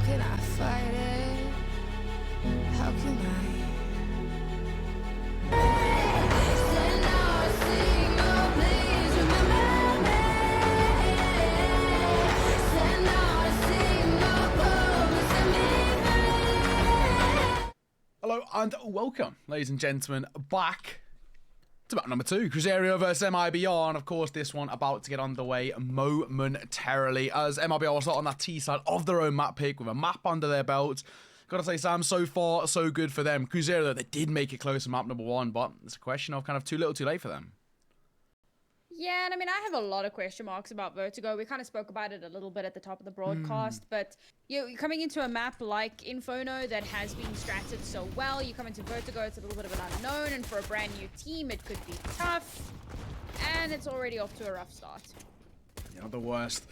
can I fight it? How can I? Send out a signal, please remember me. Send out a signal, promise me. Hello and welcome, ladies and gentlemen, back to map number 2, Cruzeiro versus MIBR, and of course this one about to get underway momentarily as MIBR will start on that T side of their own map pick with a map under their belt. Gotta say, Sam, so far so good for them. Cruzeiro, though, they did make it close in map number 1, but it's a question of kind of too little too late for them. Yeah, and I mean, I have a lot of question marks about Vertigo. We kind of spoke about it a little bit at the top of the broadcast, but you're coming into a map like Inferno that has been stratted so well. You come into Vertigo, it's a little bit of an unknown, and for a brand new team, it could be tough. And it's already off to a rough start. You know, the worst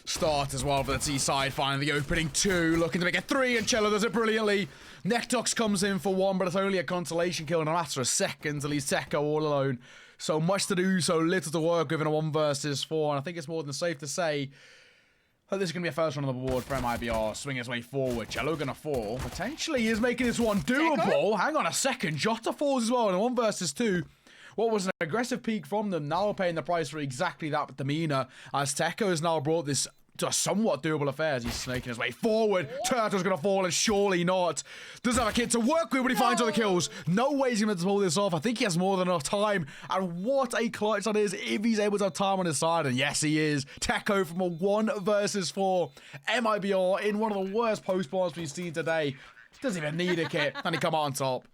start as well for the T side, finding the opening 2, looking to make it 3, and chelo does it brilliantly. Netox comes in for 1, but it's only a consolation kill in a matter of seconds, at least TEKO all alone. So much to do, so little to work with in a 1 versus 4, and I think it's more than safe to say that this is going to be a first one on the board for MIBR. Swing his way forward, chelo going to fall. Potentially is making this one doable. TEKO? Hang on a second, JOTA falls as well in a 1 versus 2. What was an aggressive peak from them, now paying the price for exactly that demeanor, as TEKO has now brought this to a somewhat doable affair as he's snaking his way forward. Turtle's gonna fall, and surely not. Doesn't have a kid to work with when he finds all the kills. No way he's gonna pull this off. I think he has more than enough time, and what a clutch that is if he's able to have time on his side, and yes he is. TEKO from a 1 versus 4. MIBR in one of the worst post-bombs we've seen today. Doesn't even need a kit, and he come out on top.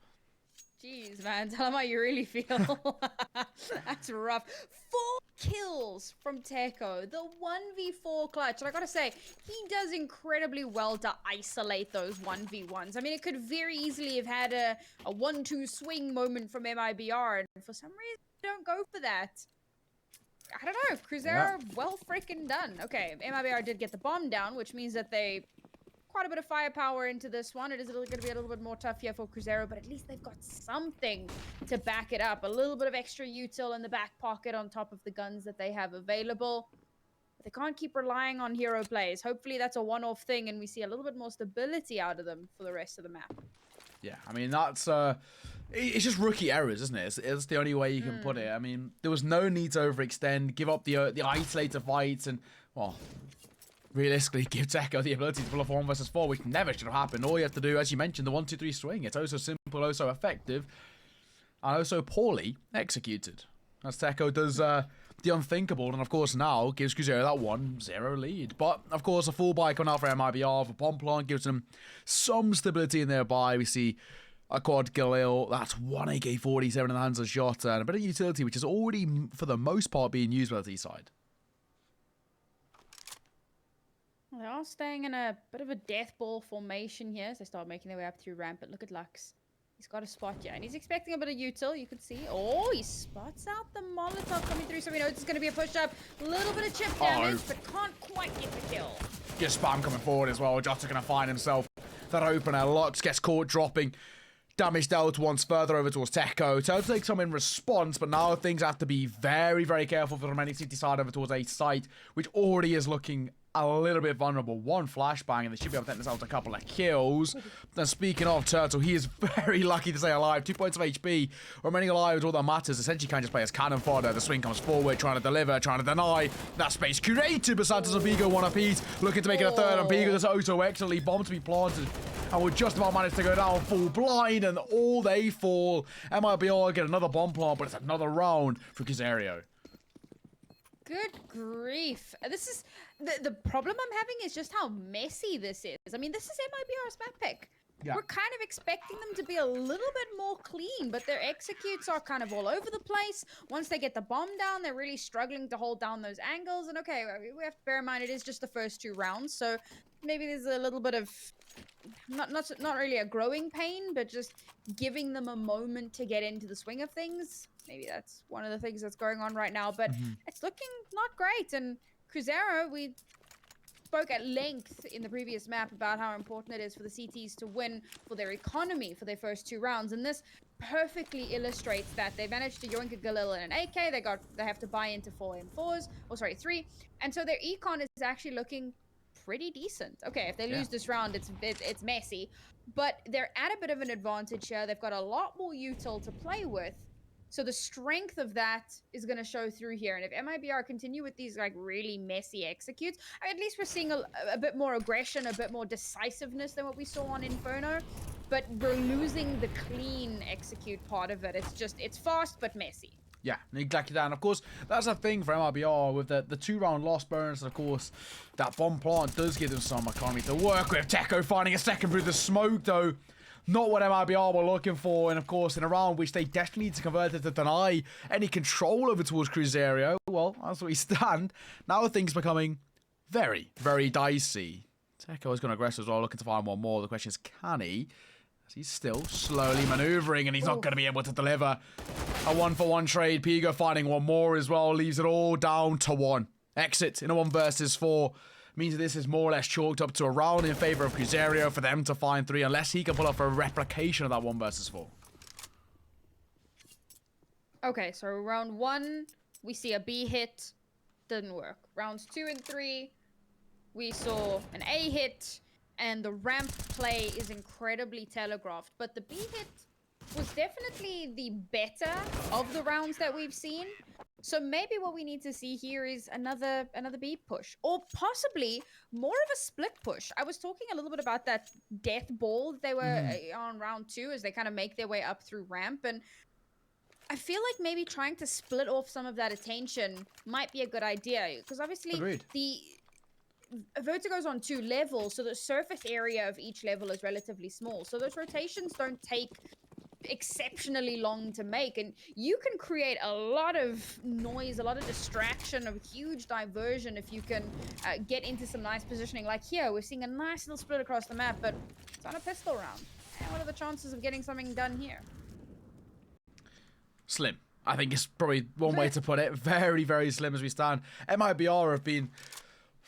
Jeez, man, tell him how you really feel. That's rough. 4 kills from TEKO, the 1v4 clutch. And I gotta say, he does incredibly well to isolate those 1v1s. I mean, it could very easily have had a 1-2 swing moment from MIBR, and for some reason, they don't go for that. I don't know, Cruzeiro, well freaking done. Okay, MIBR did get the bomb down, which means that they quite a bit of firepower into this one. It is going to be a little bit more tough here for Cruzeiro, but at least they've got something to back it up. A little bit of extra util in the back pocket on top of the guns that they have available. But they can't keep relying on hero plays. Hopefully that's a one-off thing and we see a little bit more stability out of them for the rest of the map. Yeah, I mean, that's it's just rookie errors, isn't it? It's the only way you can put it. I mean, there was no need to overextend, give up the isolator fights, and, well, realistically give TEKO the ability to pull off 1 versus 4, which never should have happened. All you have to do, as you mentioned, the 1-2-3 swing. It's oh so simple, oh so effective, and oh so poorly executed. As TEKO does the unthinkable, and of course now gives Cruzeiro that 1-0 lead. But of course a full buy coming out for MIBR for bomb plant gives them some stability in their buy. We see a quad Galil, that's 1 AK-47 in the hands of JOTA, and a bit of utility which is already for the most part being used by the T side. They are staying in a bit of a death ball formation here as they start making their way up through ramp. But look at Lux. He's got a spot here, and he's expecting a bit of util, you can see. Oh, he spots out the Molotov coming through, so we know it's going to be a push-up. A little bit of chip damage, but can't quite get the kill. Just spam coming forward as well. Jota's going to find himself that opener. Lux gets caught dropping. Damage dealt once further over towards TEKO. TEKO takes some in response, but now things have to be very, very careful for the remaining City side over towards a site, which already is looking a little bit vulnerable. 1 flashbang, and they should be able to take themselves a couple of kills. And speaking of Turtle, he is very lucky to stay alive. 2 points of HP. Remaining alive is all that matters. Essentially, can't just play as cannon fodder. The swing comes forward, trying to deliver, trying to deny. That space curated, but Santos and Pigo 1 apiece. Looking to make it a 3rd, and Pigo does so excellently. Bomb to be planted, and will just about manage to go down full blind, and all they fall. MIBR get another bomb plant, but it's another round for Cruzeiro. Good grief. This is the problem I'm having is just how messy this is. I mean, this is MIBR's map pick. Yeah. We're kind of expecting them to be a little bit more clean, but their executes are kind of all over the place. Once they get the bomb down, they're really struggling to hold down those angles. And okay, we have to bear in mind it is just the first 2 rounds, so maybe there's a little bit of not really a growing pain, but just giving them a moment to get into the swing of things. Maybe that's one of the things that's going on right now, but it's looking not great. And Cruzeiro, we spoke at length in the previous map about how important it is for the CTs to win for their economy for their first 2 rounds, and this perfectly illustrates that. They managed to yoink a Galil and an AK. They have to buy into 4 M4s, or sorry, 3, and so their econ is actually looking pretty decent. Okay, if they lose this round, it's messy, but they're at a bit of an advantage here. They've got a lot more util to play with, so the strength of that is going to show through here. And if MIBR continue with these like really messy executes, at least we're seeing a bit more aggression, a bit more decisiveness than what we saw on Inferno. But we're losing the clean execute part of it. It's fast but messy. Yeah, exactly that. And of course, that's a thing for MIBR with the 2-round loss bonus. And of course, that bomb plant does give them some economy to work with. TEKO finding a second through the smoke, though. Not what MIBR were looking for. And of course, in a round which they desperately need to convert it to deny any control over towards Cruzeiro. Well, as we stand, now things becoming very, very dicey. TEKO is going to aggress as well, looking to find one more. The question is, can he? As he's still slowly maneuvering, and he's not going to be able to deliver a 1-for-1 trade. Pigo finding one more as well, leaves it all down to 1. Exit in a 1 versus 4 means that this is more or less chalked up to a round in favor of Cruzeiro for them to find 3, unless he can pull off a replication of that 1 versus 4. Okay, so round 1, we see a B hit, didn't work. Rounds 2 and 3, we saw an A hit, and the ramp play is incredibly telegraphed. But the B hit was definitely the better of the rounds that we've seen. So maybe what we need to see here is another B push, or possibly more of a split push. I was talking a little bit about that death ball they were on round 2 as they kind of make their way up through ramp, and I feel like maybe trying to split off some of that attention might be a good idea, because obviously the Vertigo's on 2 levels, so the surface area of each level is relatively small. So those rotations don't take exceptionally long to make, and you can create a lot of noise, a lot of distraction, a huge diversion if you can get into some nice positioning. Like here, we're seeing a nice little split across the map, but it's on a pistol round. And what are the chances of getting something done here? Slim. I think it's probably one way to put it. Very, very slim as we stand. MIBR have been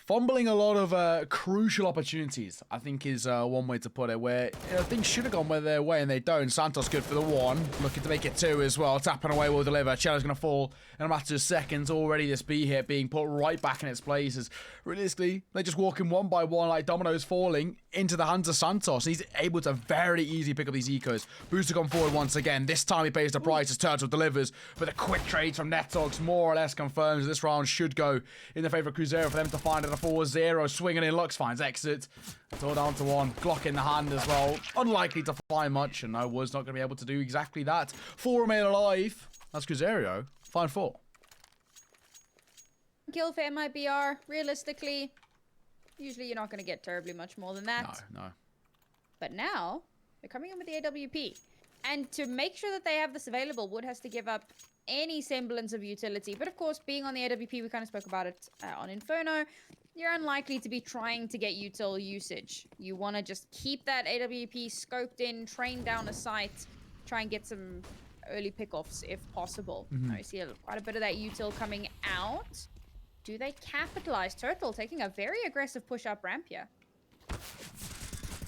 fumbling a lot of crucial opportunities, I think is one way to put it, where things should have gone their way and they don't. Santos good for the 1, looking to make it 2 as well. Tapping away will deliver. Chelo's going to fall in a matter of seconds. Already this B hit being put right back in its place. As realistically, they're just walking 1 by 1 like dominoes falling into the hands of Santos. He's able to very easily pick up these ecos. Booster gone forward once again. This time he pays the price as Turtle delivers with a quick trade from netox. More or less confirms this round should go in the favor of Cruzeiro for them to find it. 4-0, swinging in. Lux finds exit. It's all down to 1. Glock in the hand as well. Unlikely to find much, and no, was not going to be able to do exactly that. 4 remain alive. That's Cruzeiro. Find 4. Kill for MIBR. Realistically, usually you're not going to get terribly much more than that. No. But now, they're coming in with the AWP. And to make sure that they have this available, Wood has to give up any semblance of utility. But of course, being on the AWP, we kind of spoke about it on Inferno, you're unlikely to be trying to get util usage. You want to just keep that AWP scoped in, train down a site, try and get some early pickoffs if possible. I see quite a bit of that util coming out. Do they capitalize? Turtle taking a very aggressive push up ramp here.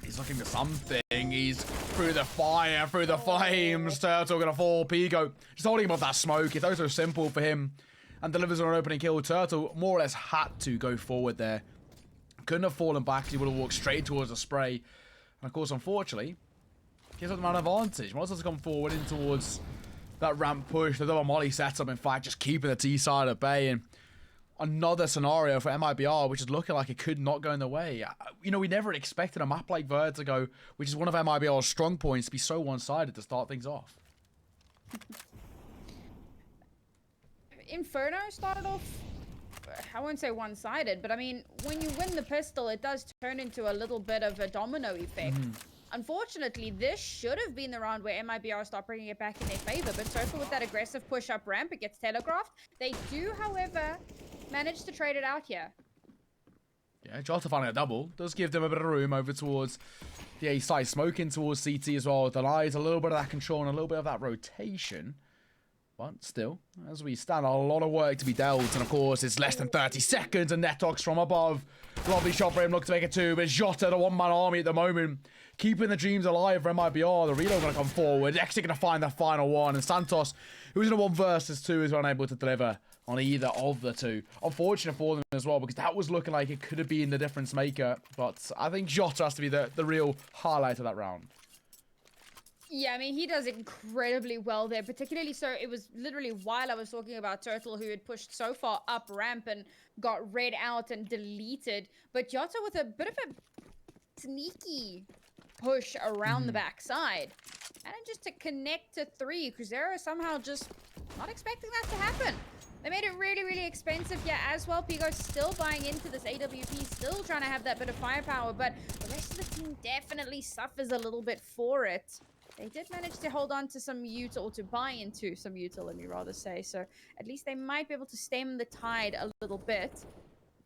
He's looking for something. He's through the fire, through the flames. Turtle gonna fall. Pigo just holding above that smoke. It's so simple for him. And delivers on an opening kill. Turtle more or less had to go forward there. Couldn't have fallen back. He would have walked straight towards the spray. And of course, unfortunately, gives them an advantage. Wants us to come forward in towards that ramp push. The double molly setup, in fact, just keeping the T side at bay. And another scenario for MIBR, which is looking like it could not go in the way. You know, we never expected a map like Vertigo, which is one of MIBR's strong points, to be so one-sided to start things off. Inferno started off, I won't say one-sided, but I mean, when you win the pistol, it does turn into a little bit of a domino effect. Unfortunately, this should have been the round where MIBR start bringing it back in their favor, but Turtle with that aggressive push-up ramp, it gets telegraphed. They do, however, manage to trade it out here. Yeah, JOTA finding a double. Does give them a bit of room over towards the A side. Smoking towards CT as well. Denies a little bit of that control and a little bit of that rotation. But still, as we stand, a lot of work to be dealt. And of course, it's less than 30 seconds. And netox from above. Lovely shot for him. Looks to make it 2. But JOTA, the one-man army at the moment, keeping the dreams alive for MIBR. The reload going to come forward. Exit going to find the final one. And Santos, who was in a 1 versus 2, is unable to deliver on either of the two. Unfortunate for them as well, because that was looking like it could have been the difference maker. But I think JOTA has to be the real highlight of that round. Yeah, I mean, he does incredibly well there, particularly so it was literally while I was talking about Turtle, who had pushed so far up ramp and got read out and deleted. But JOTA with a bit of a sneaky push around the backside. And then just to connect to 3, Cruzeiro somehow just not expecting that to happen. They made it really, really expensive, yeah, as well. Pigo's still buying into this AWP, still trying to have that bit of firepower, but the rest of the team definitely suffers a little bit for it. They did manage to hold on to some util, or to buy into some util, let me rather say. So at least they might be able to stem the tide a little bit.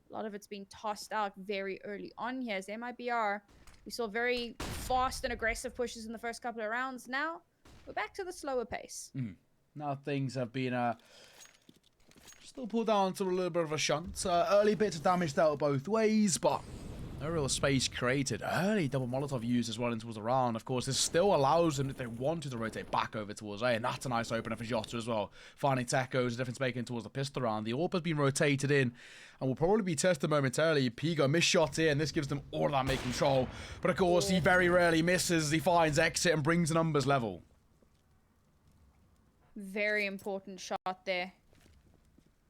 A lot of it's being tossed out very early on here as MIBR. We saw very fast and aggressive pushes in the first couple of rounds. Now we're back to the slower pace. Now things have been still pulled down to a little bit of a shunt. Early bits of damage dealt both ways, but no real space created. Early double Molotov used as well into the round. Of course, this still allows them, if they wanted to, rotate back over towards A, and that's a nice opener for JOTA as well. Finding TEKO is a difference making towards the pistol round. The AWP has been rotated in and will probably be tested momentarily. Pigo missed shot here, and this gives them all of that make control. But of course, he very rarely misses. He finds exit and brings the numbers level. Very important shot there.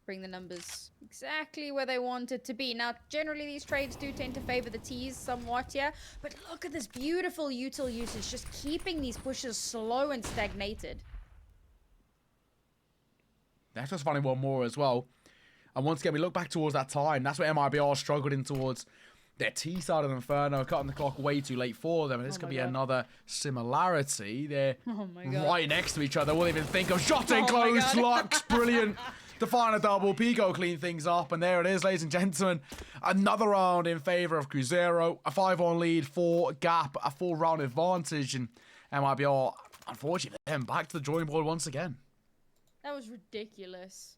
Bring the numbers exactly where they want it to be. Now, generally, these trades do tend to favor the T's somewhat here. But look at this beautiful util usage, just keeping these pushes slow and stagnated. That's just finding one more as well. And once again, we look back towards that time. That's where MIBR struggled in towards their T side of Inferno, cutting the clock way too late for them. And this could be another similarity. They're right next to each other. Won't even think of shotting close. Lux, brilliant. To find a double, Pigo clean things up, and there it is, ladies and gentlemen. Another round in favour of Cruzeiro. A 5-on lead, 4 gap, a 4-round advantage, and MIBR, unfortunately, them back to the drawing board once again. That was ridiculous.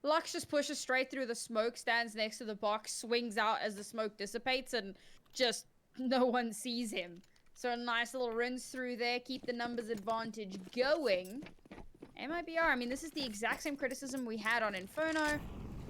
Lux just pushes straight through the smoke, stands next to the box, swings out as the smoke dissipates, and just no one sees him. So a nice little rinse through there, keep the numbers advantage going. MIBR, I mean, this is the exact same criticism we had on Inferno.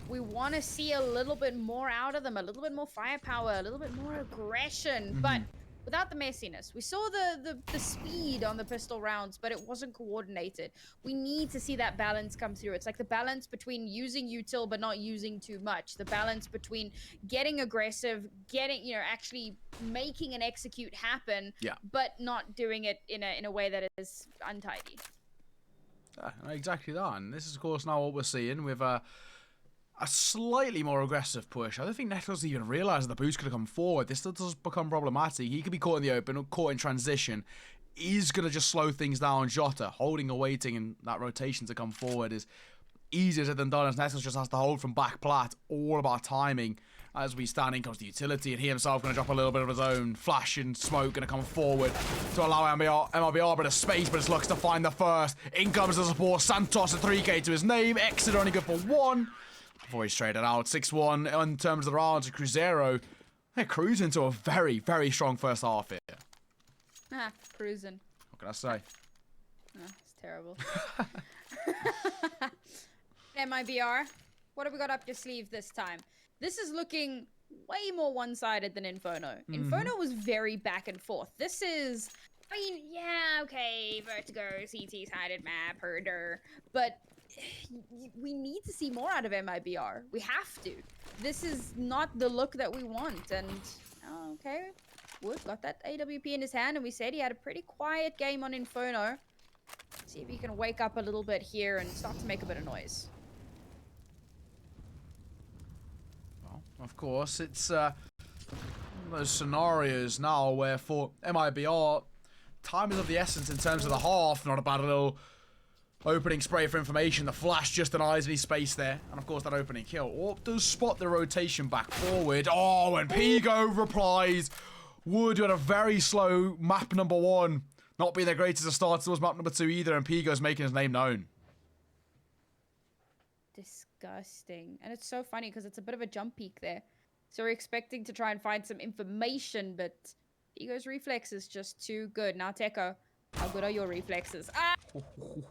We want to see a little bit more out of them, a little bit more firepower, a little bit more aggression, but without the messiness. We saw the speed on the pistol rounds, but it wasn't coordinated. We need to see that balance come through. It's like the balance between using util but not using too much. The balance between getting aggressive, getting, you know, actually making an execute happen, but not doing it in a way that is untidy. Exactly that, and this is of course now what we're seeing with a slightly more aggressive push. I don't think netox even realised the boost could have come forward. This still does become problematic. He could be caught in the open or caught in transition. He's going to just slow things down. JOTA holding or waiting, and that rotation to come forward is easier said than done, as netox just has to hold from back plat. All about timing. As we stand in comes the utility, and he himself going to drop a little bit of his own. Flash and smoke going to come forward to allow MIBR a bit of space, but it's looks to find the first. In comes the support. Santos at 3k to his name. Exit only good for 1. Before he's traded out. 6-1 in terms of the rounds. Cruzeiro, they're cruising to a very, very strong first half here. Cruising. What can I say? It's terrible. MIBR, what have we got up your sleeve this time? This is looking way more one-sided than Inferno. Inferno was very back and forth. This is, I mean, yeah, okay, Vertigo, CT-sided map, herder, but we need to see more out of MIBR. We have to. This is not the look that we want, and, okay, Wood got that AWP in his hand, and we said he had a pretty quiet game on Inferno. See if he can wake up a little bit here and start to make a bit of noise. Of course, it's those scenarios now where for MIBR, time is of the essence in terms of the half. Not a bad little opening spray for information. The flash just denies any space there. And of course, that opening kill. Orp does spot the rotation back forward. Oh, and Pigo replies. Wood had a very slow map number 1. Not being the greatest of starts towards map number 2 either. And Pigo's making his name known. Disgusting. And it's so funny because it's a bit of a jump peak there. So we're expecting to try and find some information, but Pigo's reflex is just too good. Now, TEKO, how good are your reflexes?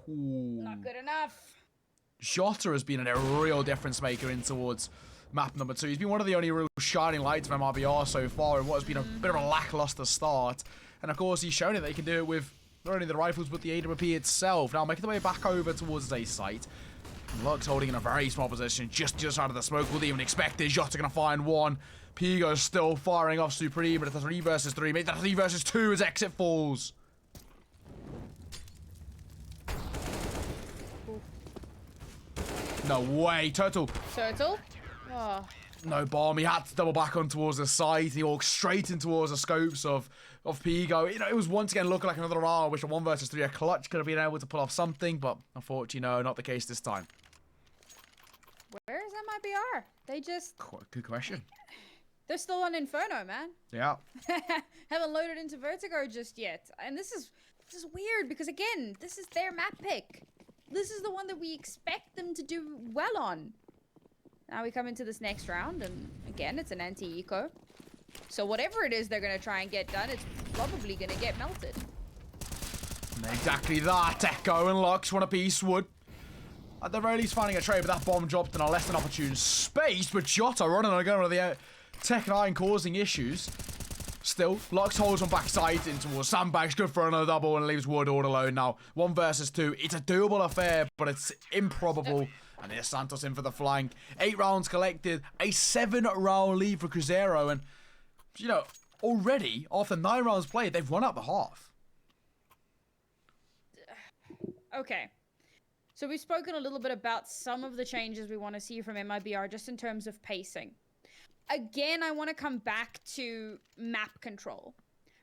Not good enough. JOTA has been a real difference maker in towards map number 2. He's been one of the only real shining lights of MIBR so far in what has been a bit of a lackluster start. And of course, he's shown it that he can do it with not only the rifles, but the AWP itself. Now, making the way back over towards his A site. Lux holding in a very small position, just out of the smoke. Wouldn't even expect it. JOTA going to find one. Pigo still firing off Supreme, but it's a 3 versus 3. Maybe that 3 versus 2 as exit falls. No way. Turtle. Oh. No bomb. He had to double back on towards the side. He walked straight in towards the scopes of Pigo. You know, it was once again looking like another round, which a 1 versus 3, a clutch could have been able to pull off something, but unfortunately, no, not the case this time. Where is MIBR? They just... Good question. They're still on Inferno, man. Yeah. Haven't loaded into Vertigo just yet. And this is weird because, again, this is their map pick. This is the one that we expect them to do well on. Now we come into this next round, and again, it's an anti-eco. So whatever it is they're going to try and get done, it's probably going to get melted. Exactly that. TEKO and Lux want a piece, would. At the very least, finding a trade, but that bomb dropped in a less than opportune space. But JOTA running and going with the Tech9 causing issues. Still, Lux holds on backside in towards Sandbags. Good for another double and leaves Wood all alone now. 1 versus 2. It's a doable affair, but it's improbable. And here's Santos in for the flank. 8 rounds collected. A 7-round lead for Cruzeiro. And, you know, already, after 9 rounds played, they've run out the half. Okay. So we've spoken a little bit about some of the changes we want to see from MIBR just in terms of pacing. Again, I want to come back to map control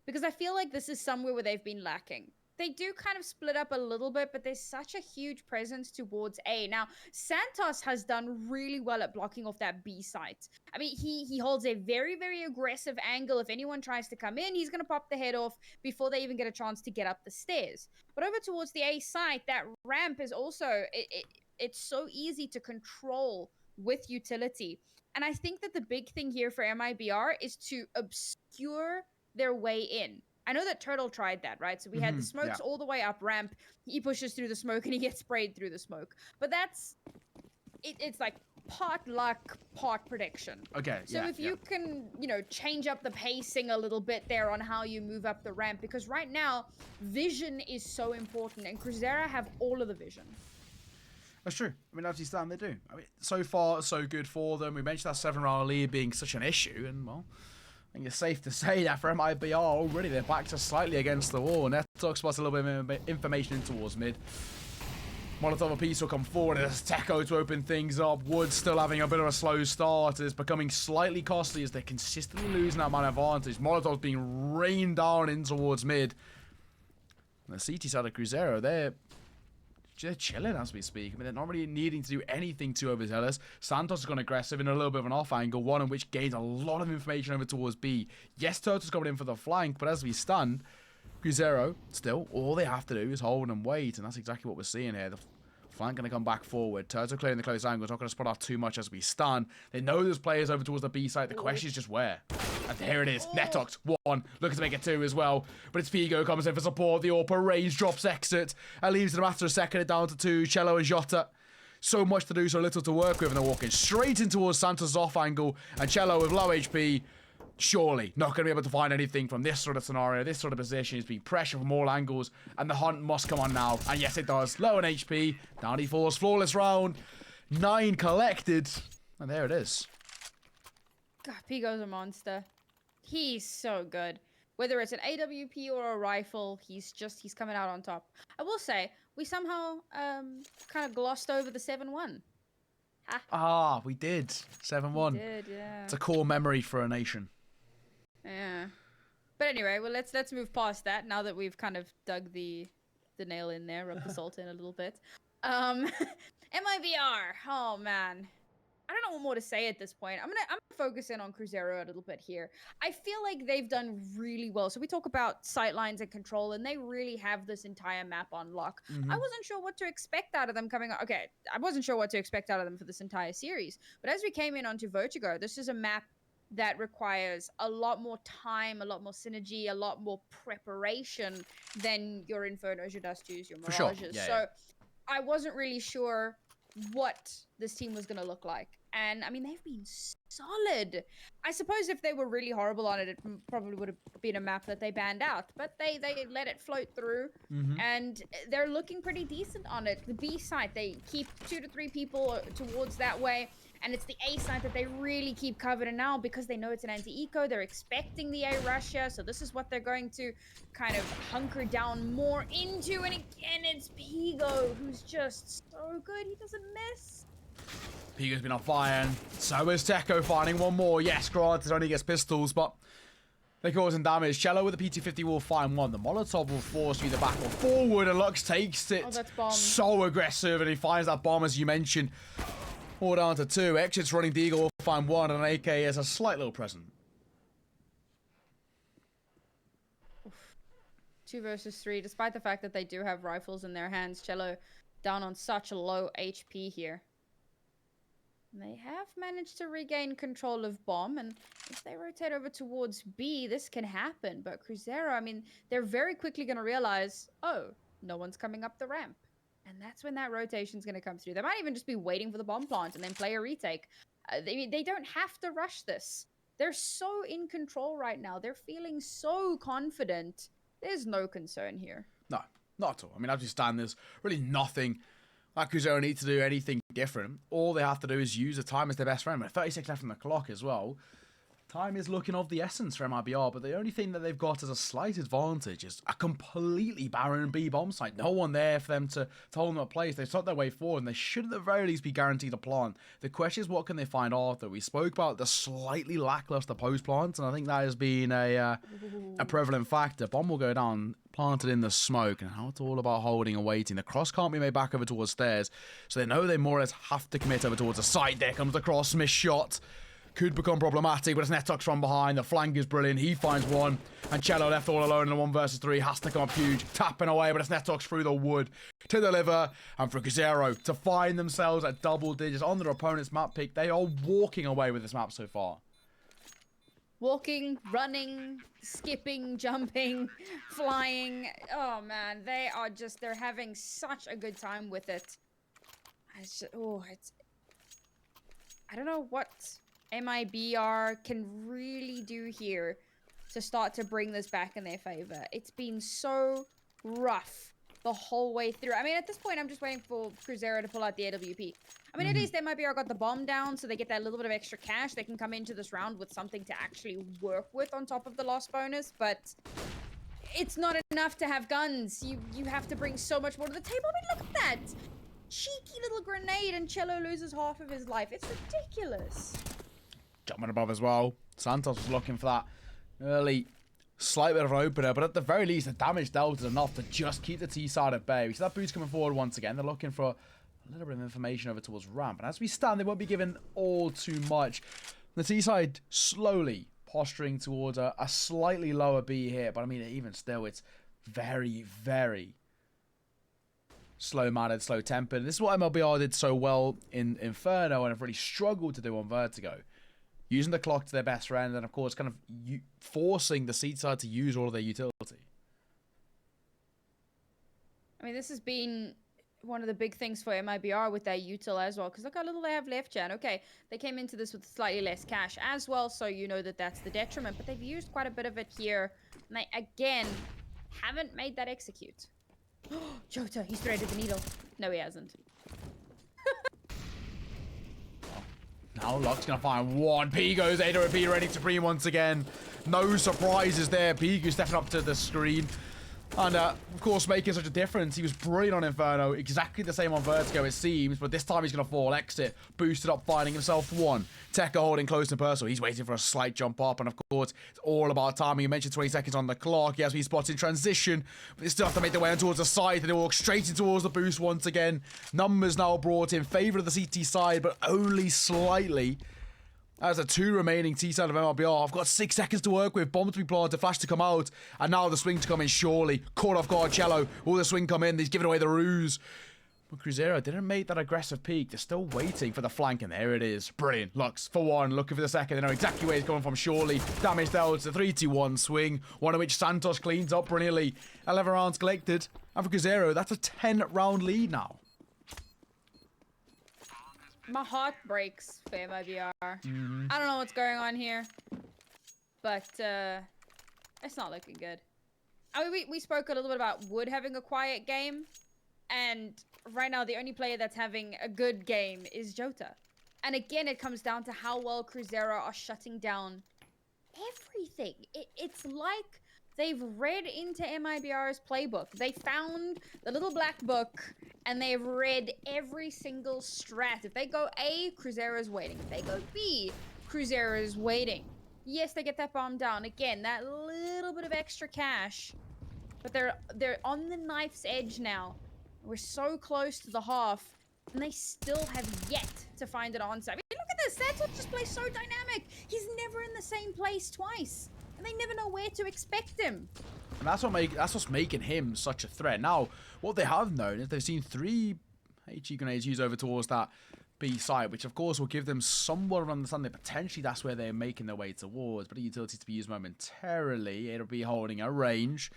because I feel like this is somewhere where they've been lacking. They do kind of split up a little bit, but there's such a huge presence towards A. Now, Santos has done really well at blocking off that B site. I mean, he holds a very, very aggressive angle. If anyone tries to come in, he's going to pop the head off before they even get a chance to get up the stairs. But over towards the A site, that ramp is also, it's so easy to control with utility. And I think that the big thing here for MIBR is to obscure their way in. I know that Turtle tried that, right? So we had the smokes all the way up ramp. He pushes through the smoke and he gets sprayed through the smoke. But that's, it's like part luck, part prediction. Okay, so if you can, you know, change up the pacing a little bit there on how you move up the ramp, because right now, vision is so important and Cruzeiro have all of the vision. That's true. I mean, as you stand, they do. I mean, so far, so good for them. We mentioned that 7-round lead being such an issue, and, well, I think it's safe to say that for MIBR, already their backs are slightly against the wall. netox spots a little bit of information in towards mid. Molotov piece will come forward as TEKO to open things up. Wood still having a bit of a slow start. It's becoming slightly costly as they're consistently losing that man advantage. Molotov's being rained down in towards mid. And the CT side of Cruzeiro, they're chilling as we speak. I mean, they're not really needing to do anything too overzealous. Santos has gone aggressive in a little bit of an off angle, one in which gains a lot of information over towards B. Yes, Turtle's coming in for the flank, but as we stand, Cruzeiro, still, all they have to do is hold and wait, and that's exactly what we're seeing here. The flank going to come back forward. Turtle clearing the close angle. It's not going to spot out too much as we stand. They know there's players over towards the B side. The question is just where. And there it is. netox, 1. Looking to make it 2 as well. But it's Pigo comes in for support. The AWP range drops exit. And leaves it a matter of second. It down to 2. Chelo and JOTA. So much to do, so little to work with. And they're walking straight in towards Santos' off angle. And Chelo with low HP. Surely not going to be able to find anything from this sort of scenario, this sort of position. He's being pressured from all angles, and the hunt must come on now. And yes, it does. Low on HP. Down he falls. Flawless round. 9 collected. And there it is. God, Pigo's a monster. He's so good. Whether it's an AWP or a rifle, he's coming out on top. I will say, we somehow kind of glossed over the 7-1. Ah, we did. 7-1. We did, yeah. It's a core memory for a nation. Yeah. But anyway, well, let's move past that now that we've kind of dug the nail in there, rubbed the salt in a little bit. MIBR. Oh man. I don't know what more to say at this point. I'm gonna focus in on Cruzeiro a little bit here. I feel like they've done really well. So we talk about sightlines and control, and they really have this entire map on lock. I wasn't sure what to expect out of them coming on. Okay, I wasn't sure what to expect out of them for this entire series. But as we came in onto Vertigo, this is a map that requires a lot more time, a lot more synergy, a lot more preparation than your Infernos, your Dust 2s, your Mirages. For sure. Yeah, so I wasn't really sure what this team was going to look like. And I mean, they've been solid. I suppose if they were really horrible on it, it probably would have been a map that they banned out. But they let it float through, and they're looking pretty decent on it. The B side, they keep 2 to 3 people towards that way. And it's the A side that they really keep covered. And now, because they know it's an anti-eco, they're expecting the A Russia. So this is what they're going to kind of hunker down more into. And again, it's Pigo, who's just so good. He doesn't miss. Pigo's been on fire, and so is TEKO finding one more. Yes, granted, only gets pistols, but they're causing damage. Chelo with the PT-50 will find one. The Molotov will force you the battle forward, and Lux takes it. Oh, that's bomb. So aggressive, and he finds that bomb, as you mentioned. All down to 2. Exits running Deagle will find 1, and an AK is a slight little present. 2 versus 3, despite the fact that they do have rifles in their hands. Chelo down on such a low HP here. And they have managed to regain control of bomb, and if they rotate over towards B, this can happen. But Cruzeiro, I mean, they're very quickly going to realize, oh, no one's coming up the ramp. And that's when that rotation's going to come through. They might even just be waiting for the bomb plant and then play a retake. They don't have to rush this. They're so in control right now. They're feeling so confident. There's no concern here. No, not at all. I mean, as we stand, there's really nothing that Cruzeiro need to do anything different. All they have to do is use the time as their best friend. With 36 left on the clock as well. Time is looking of the essence for MIBR, but the only thing that they've got as a slight advantage is a completely barren B bomb site. No one there for them to hold them at place. They've shot their way forward, and they should at the very least be guaranteed a plant. The question is, what can they find after? We spoke about the slightly lackluster post plant, and I think that has been a prevalent factor. Bomb will go down, planted in the smoke, and now it's all about holding and waiting. The cross can't be made back over towards stairs, so they know they more or less have to commit over towards the side. There comes the cross, missed shot. Could become problematic, but it's netox from behind. The flank is brilliant. He finds one. And Chelo left all alone in a 1 versus 3. Has to come up huge. Tapping away, but it's netox through the wood to deliver. And for Cruzeiro to find themselves at double digits on their opponent's map pick. They are walking away with this map so far. Walking, running, skipping, jumping, flying. Oh, man. They're having such a good time with it. I don't know what MIBR can really do here to start to bring this back in their favor. It's been so rough the whole way through. I mean, at this point, I'm just waiting for Cruzeiro to pull out the AWP. I mean, at least MIBR got the bomb down, so they get that little bit of extra cash. They can come into this round with something to actually work with on top of the loss bonus, but it's not enough to have guns. You have to bring so much more to the table. I mean, look at that. Cheeky little grenade, and Chelo loses half of his life. It's ridiculous. Jumping above as well. Santos was looking for that early slight bit of an opener, but at the very least, the damage dealt is enough to just keep the T side at bay. We see that boost coming forward once again. They're looking for a little bit of information over towards ramp, and as we stand, they won't be given all too much. The T side slowly posturing towards a slightly lower B here, but I mean, even still, it's very, very slow-mannered, slow-tempered. This is what MLBR did so well in Inferno and have really struggled to do on Vertigo. Using the clock to their best friend and, of course, kind of forcing the seat side to use all of their utility. I mean, this has been one of the big things for MIBR with their util as well. Because look how little they have left, Jan. Okay, they came into this with slightly less cash as well, so you know that that's the detriment. But they've used quite a bit of it here. And they, again, haven't made that execute. JOTA, he's threaded the needle. No, he hasn't. Now Luck's going to find one. Pigo's AWP ready to pre once again. No surprises there. Pigo stepping up to the screen. And, of course, making such a difference. He was brilliant on Inferno. Exactly the same on Vertigo, it seems. But this time he's going to fall. Exit. Boosted up, finding himself one. TEKO holding close to personal. He's waiting for a slight jump up. And, of course, it's all about timing. You mentioned 20 seconds on the clock. He has to be spotted in transition. But they still have to make their way on towards the side. And they walk straight in towards the boost once again. Numbers now brought in favor of the CT side, but only slightly. As the 2 remaining T side of MLBR, I've got 6 seconds to work with. Bomb to be planted, flash to come out, and now the swing to come in surely. Caught off guard, Chelo. Will the swing come in? He's giving away the ruse. But Cruzeiro didn't make that aggressive peak. They're still waiting for the flank, and there it is. Brilliant. Lux for one, looking for the second. They know exactly where he's coming from, surely. Damage dealt. It's a 3-2-1 swing, one of which Santos cleans up brilliantly. 11 rounds collected. And for Cruzeiro, that's a 10-round lead now. My heart breaks for MIBR. I don't know what's going on here, but it's not looking good. I mean, we spoke a little bit about Wood having a quiet game, and right now the only player that's having a good game is JOTA. And again, it comes down to how well Cruzeiro are shutting down everything. It's like they've read into MIBR's playbook. They found the little black book, and they've read every single strat. If they go A, Cruzeiro's waiting. If they go B, Cruzeiro's waiting. Yes, they get that bomb down. Again, that little bit of extra cash. But they're on the knife's edge now. We're so close to the half, and they still have yet to find an answer. I mean, look at this. Santos just plays so dynamic. He's never in the same place twice, and they never know where to expect him. And that's what's making him such a threat. Now, what they have known is they've seen 3 HE grenades used over towards that B side, which of course will give them somewhat of an understanding. Potentially that's where they're making their way towards, but the utility to be used momentarily. It'll be holding a range.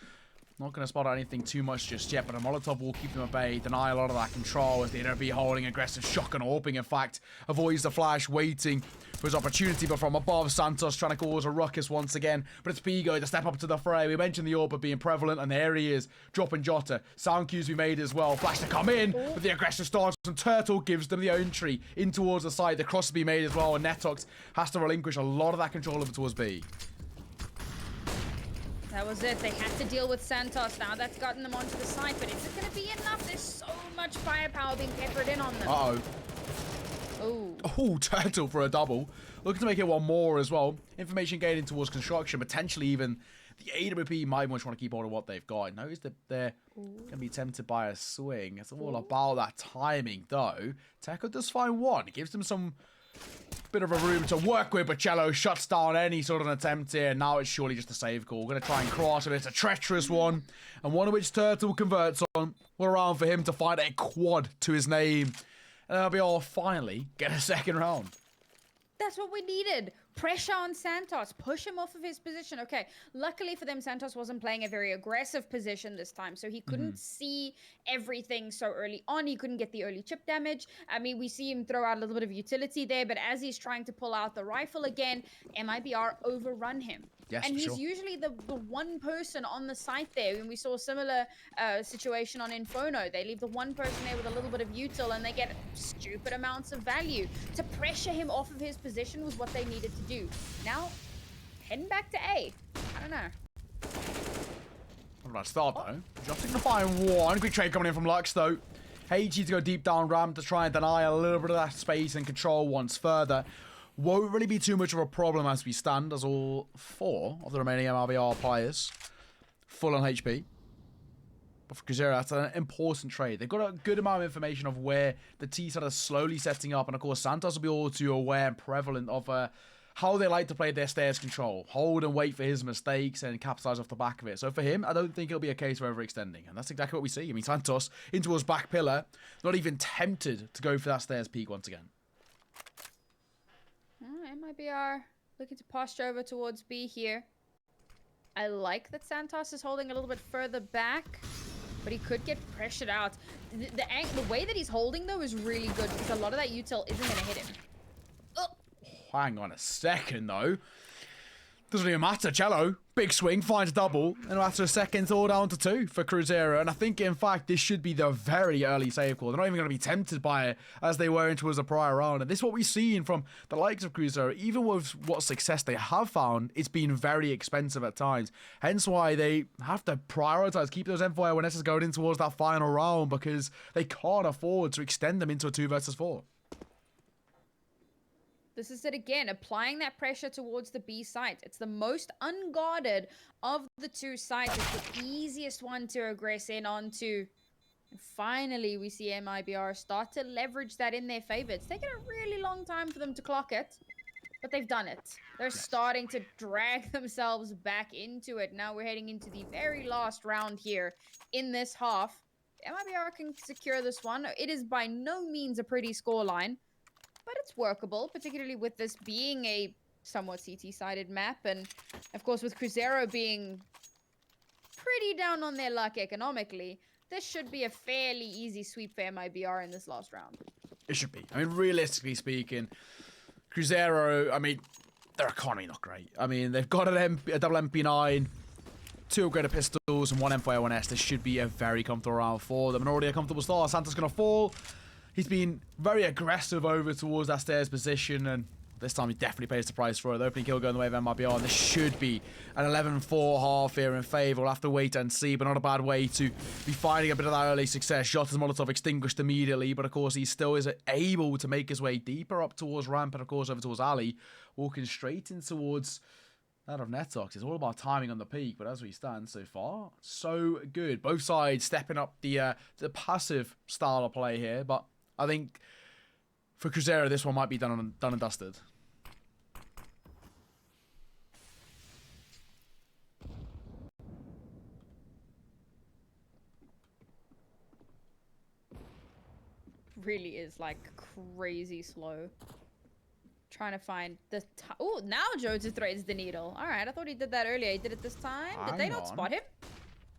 Not going to spot anything too much just yet, but a Molotov will keep them at bay, deny a lot of that control as the NRB holding aggressive shotgun AWPing, in fact, avoids the flash, waiting for his opportunity, but from above, Santos trying to cause a ruckus once again, but it's Pigo to step up to the fray. We mentioned the AWP being prevalent, and there he is, dropping JOTA. Sound cues we made as well. Flash to come in, but the aggressive stance, and Turtle gives them the entry in towards the side. The cross to be made as well, and netox has to relinquish a lot of that control over towards B. That was it. They had to deal with Santos. Now that's gotten them onto the side, but is it going to be enough? There's so much firepower being peppered in on them. Uh-oh. Oh. Oh, Turtle for a double. Looking to make it one more as well. Information gaining towards construction. Potentially even the AWP might want to keep hold of what they've got. Notice that they're going to be tempted by a swing. It's all about that timing, though. TEKO does find one. It gives them some bit of a room to work with, but chelo shuts down any sort of attempt here. Now it's surely just a save call. We're going to try and cross it. It's a treacherous one, and one of which Turtle converts on. We're around for him to find a quad to his name, and MIBR finally get a second round. That's what we needed. Pressure on Santos. Push him off of his position. Okay, luckily for them, Santos wasn't playing a very aggressive position this time, so he couldn't see everything so early on. He couldn't get the early chip damage. I mean, we see him throw out a little bit of utility there, but as he's trying to pull out the rifle again, MIBR overrun him. Yes, and he's sure. usually the one person on the site there. When we saw a similar situation on Inferno, they leave the one person there with a little bit of util, and they get stupid amounts of value. To pressure him off of his position was what they needed to do. Now, heading back to A. I don't know. What about start, though? Just to find one. Quick trade coming in from Lux, though. HE to go deep down ramp to try and deny a little bit of that space and control once further. Won't really be too much of a problem as we stand, as all 4 of the remaining MIBR players full on HP. But for Cruzeiro, that's an important trade. They've got a good amount of information of where the T side are slowly setting up, and of course Santos will be all too aware and prevalent of how they like to play their stairs control. Hold and wait for his mistakes and capitalize off the back of it. So for him, I don't think it'll be a case of overextending, and that's exactly what we see. I mean, Santos into his back pillar, not even tempted to go for that stairs peak once again. MIBR looking to posture over towards B here. I like that Santos is holding a little bit further back, but he could get pressured out. The way that he's holding, though, is really good because a lot of that util isn't going to hit him. Hang on a second, though. Doesn't even matter. Chelo, big swing, finds double, and after a second, it's all down to 2 for Cruzeiro. And I think, in fact, this should be the very early save call. They're not even going to be tempted by it as they were towards the prior round. And this is what we've seen from the likes of Cruzeiro. Even with what success they have found, it's been very expensive at times. Hence why they have to prioritize, keep those M4 awarenesses going in towards that final round, because they can't afford to extend them into a 2 versus 4. This is it again, applying that pressure towards the B site. It's the most unguarded of the 2 sites. It's the easiest one to aggress in onto. And finally, we see MIBR start to leverage that in their favor. It's taken a really long time for them to clock it, but they've done it. They're starting to drag themselves back into it. Now we're heading into the very last round here in this half. MIBR can secure this one. It is by no means a pretty scoreline, but it's workable, particularly with this being a somewhat CT-sided map. And, of course, with Cruzeiro being pretty down on their luck economically, this should be a fairly easy sweep for MIBR in this last round. It should be. I mean, realistically speaking, Cruzeiro, I mean, their economy not great. I mean, they've got a double MP9, 2 upgraded pistols, and 1 M4A1S. This should be a very comfortable round for them. And already a comfortable start. Santa's going to fall. He's been very aggressive over towards that stairs position, and this time he definitely pays the price for it. The opening kill going the way of MIBR, and this should be an 11-4 half here in favour. We'll have to wait and see, but not a bad way to be finding a bit of that early success. JOTA's Molotov extinguished immediately, but of course he still is able to make his way deeper up towards ramp and of course over towards alley, walking straight in towards that of netox. It's all about timing on the peak, but as we stand so far, so good. Both sides stepping up the passive style of play here, but I think for Cruzeiro, this one might be done and dusted. Really is like crazy slow. Trying to find the oh, now JOTA threads the needle. All right, I thought he did that earlier. He did it this time. Did they not spot him?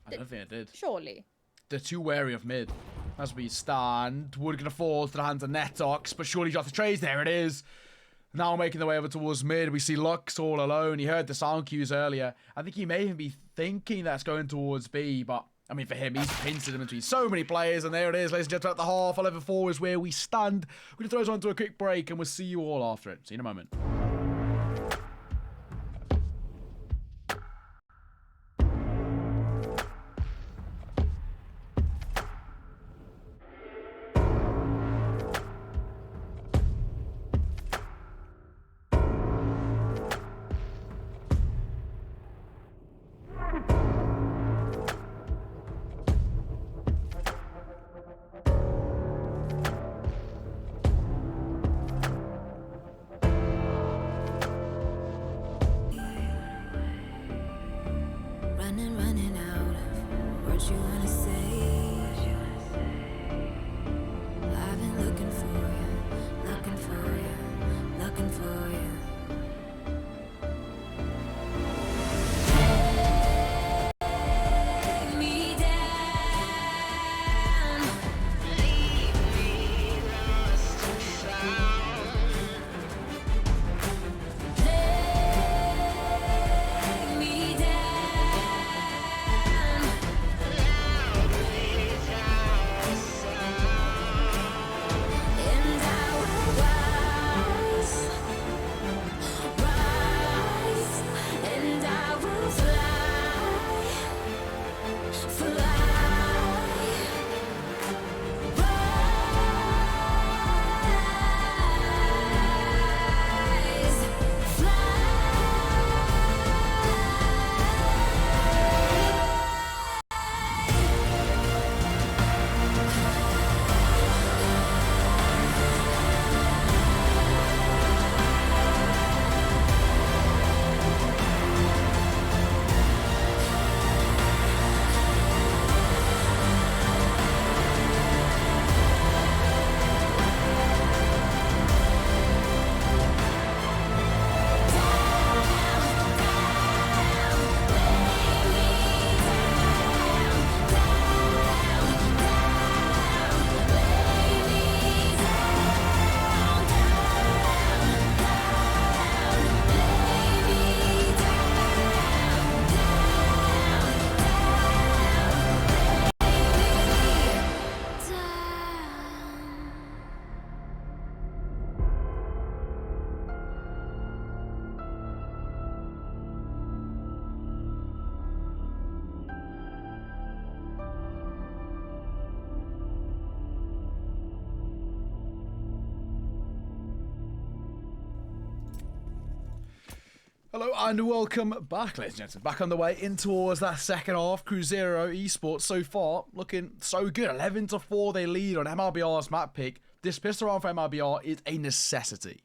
I don't think it did. Surely. They're too wary of mid. As we stand, Wood gonna fall to the hands of netox, but surely JOTA trades. There it is. Now making the way over towards mid. We see Lux all alone. He heard the sound cues earlier. I think he may even be thinking that's going towards B, but I mean, for him, he's pinched in between so many players, and there it is, ladies and gentlemen, at the half. 11-4 is where we stand. We're going to throw us on to a quick break, and we'll see you all after it. See you in a moment. Running out of words you wanna say. I've been looking for you, looking for you, looking for you. Take me down, leave me lost and found. Take me down. Hello and welcome back, ladies and gentlemen. Back on the way in towards that second half. Cruzeiro Esports so far looking so good. 11-4 they lead on MIBR's map pick. This pistol round for MIBR is a necessity.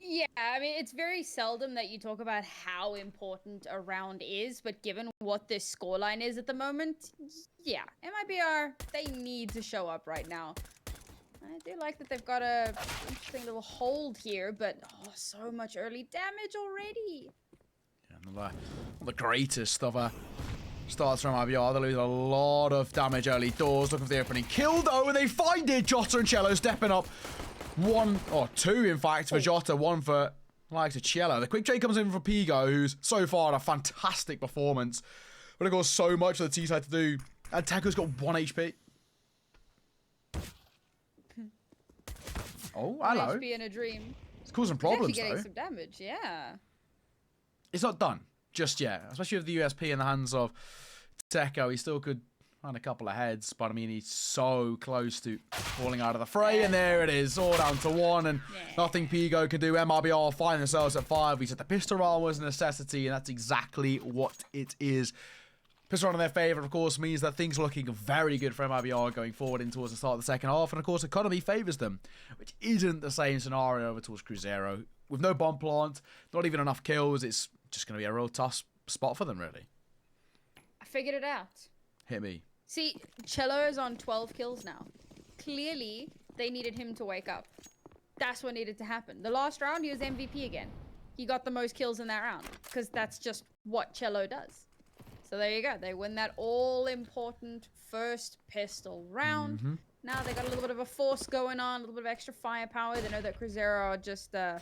Yeah, I mean, it's very seldom that you talk about how important a round is, but given what this scoreline is at the moment, yeah, MIBR, they need to show up right now. I do like that they've got a interesting little hold here, but oh, so much early damage already. Yeah, not the greatest of starts from IBR. They lose a lot of damage early doors. Looking for the opening kill, though, and they find it. Jota and chelo stepping up. 1 or 2, in fact, for Jota. 1 for likes of chelo. The quick trade comes in for Pigo, who's so far had a fantastic performance. But of course, so much for the T side to do. And TEKO's got 1 HP. Oh, hello. HP in a dream. It's causing problems, He's actually though. getting some damage, yeah. It's not done just yet, especially with the USP in the hands of TEKO. He still could find a couple of heads, but I mean, he's so close to falling out of the fray, and there it is, all down to 1, and nothing Pigo can do. MIBR find themselves at 5. We said the pistol round was a necessity, and that's exactly what it is. Pistol round in their favour, of course, means that things are looking very good for MIBR going forward in towards the start of the second half, and of course, economy favours them, which isn't the same scenario over towards Cruzeiro. With no bomb plant, not even enough kills, it's just going to be a real tough spot for them, really. I figured it out. Hit me. See, chelo is on 12 kills now. Clearly, they needed him to wake up. That's what needed to happen. The last round, he was MVP again. He got the most kills in that round, because that's just what chelo does. So there you go. They win that all-important first pistol round. Now they got a little bit of a force going on, a little bit of extra firepower. They know that Cruzeiro are just, don't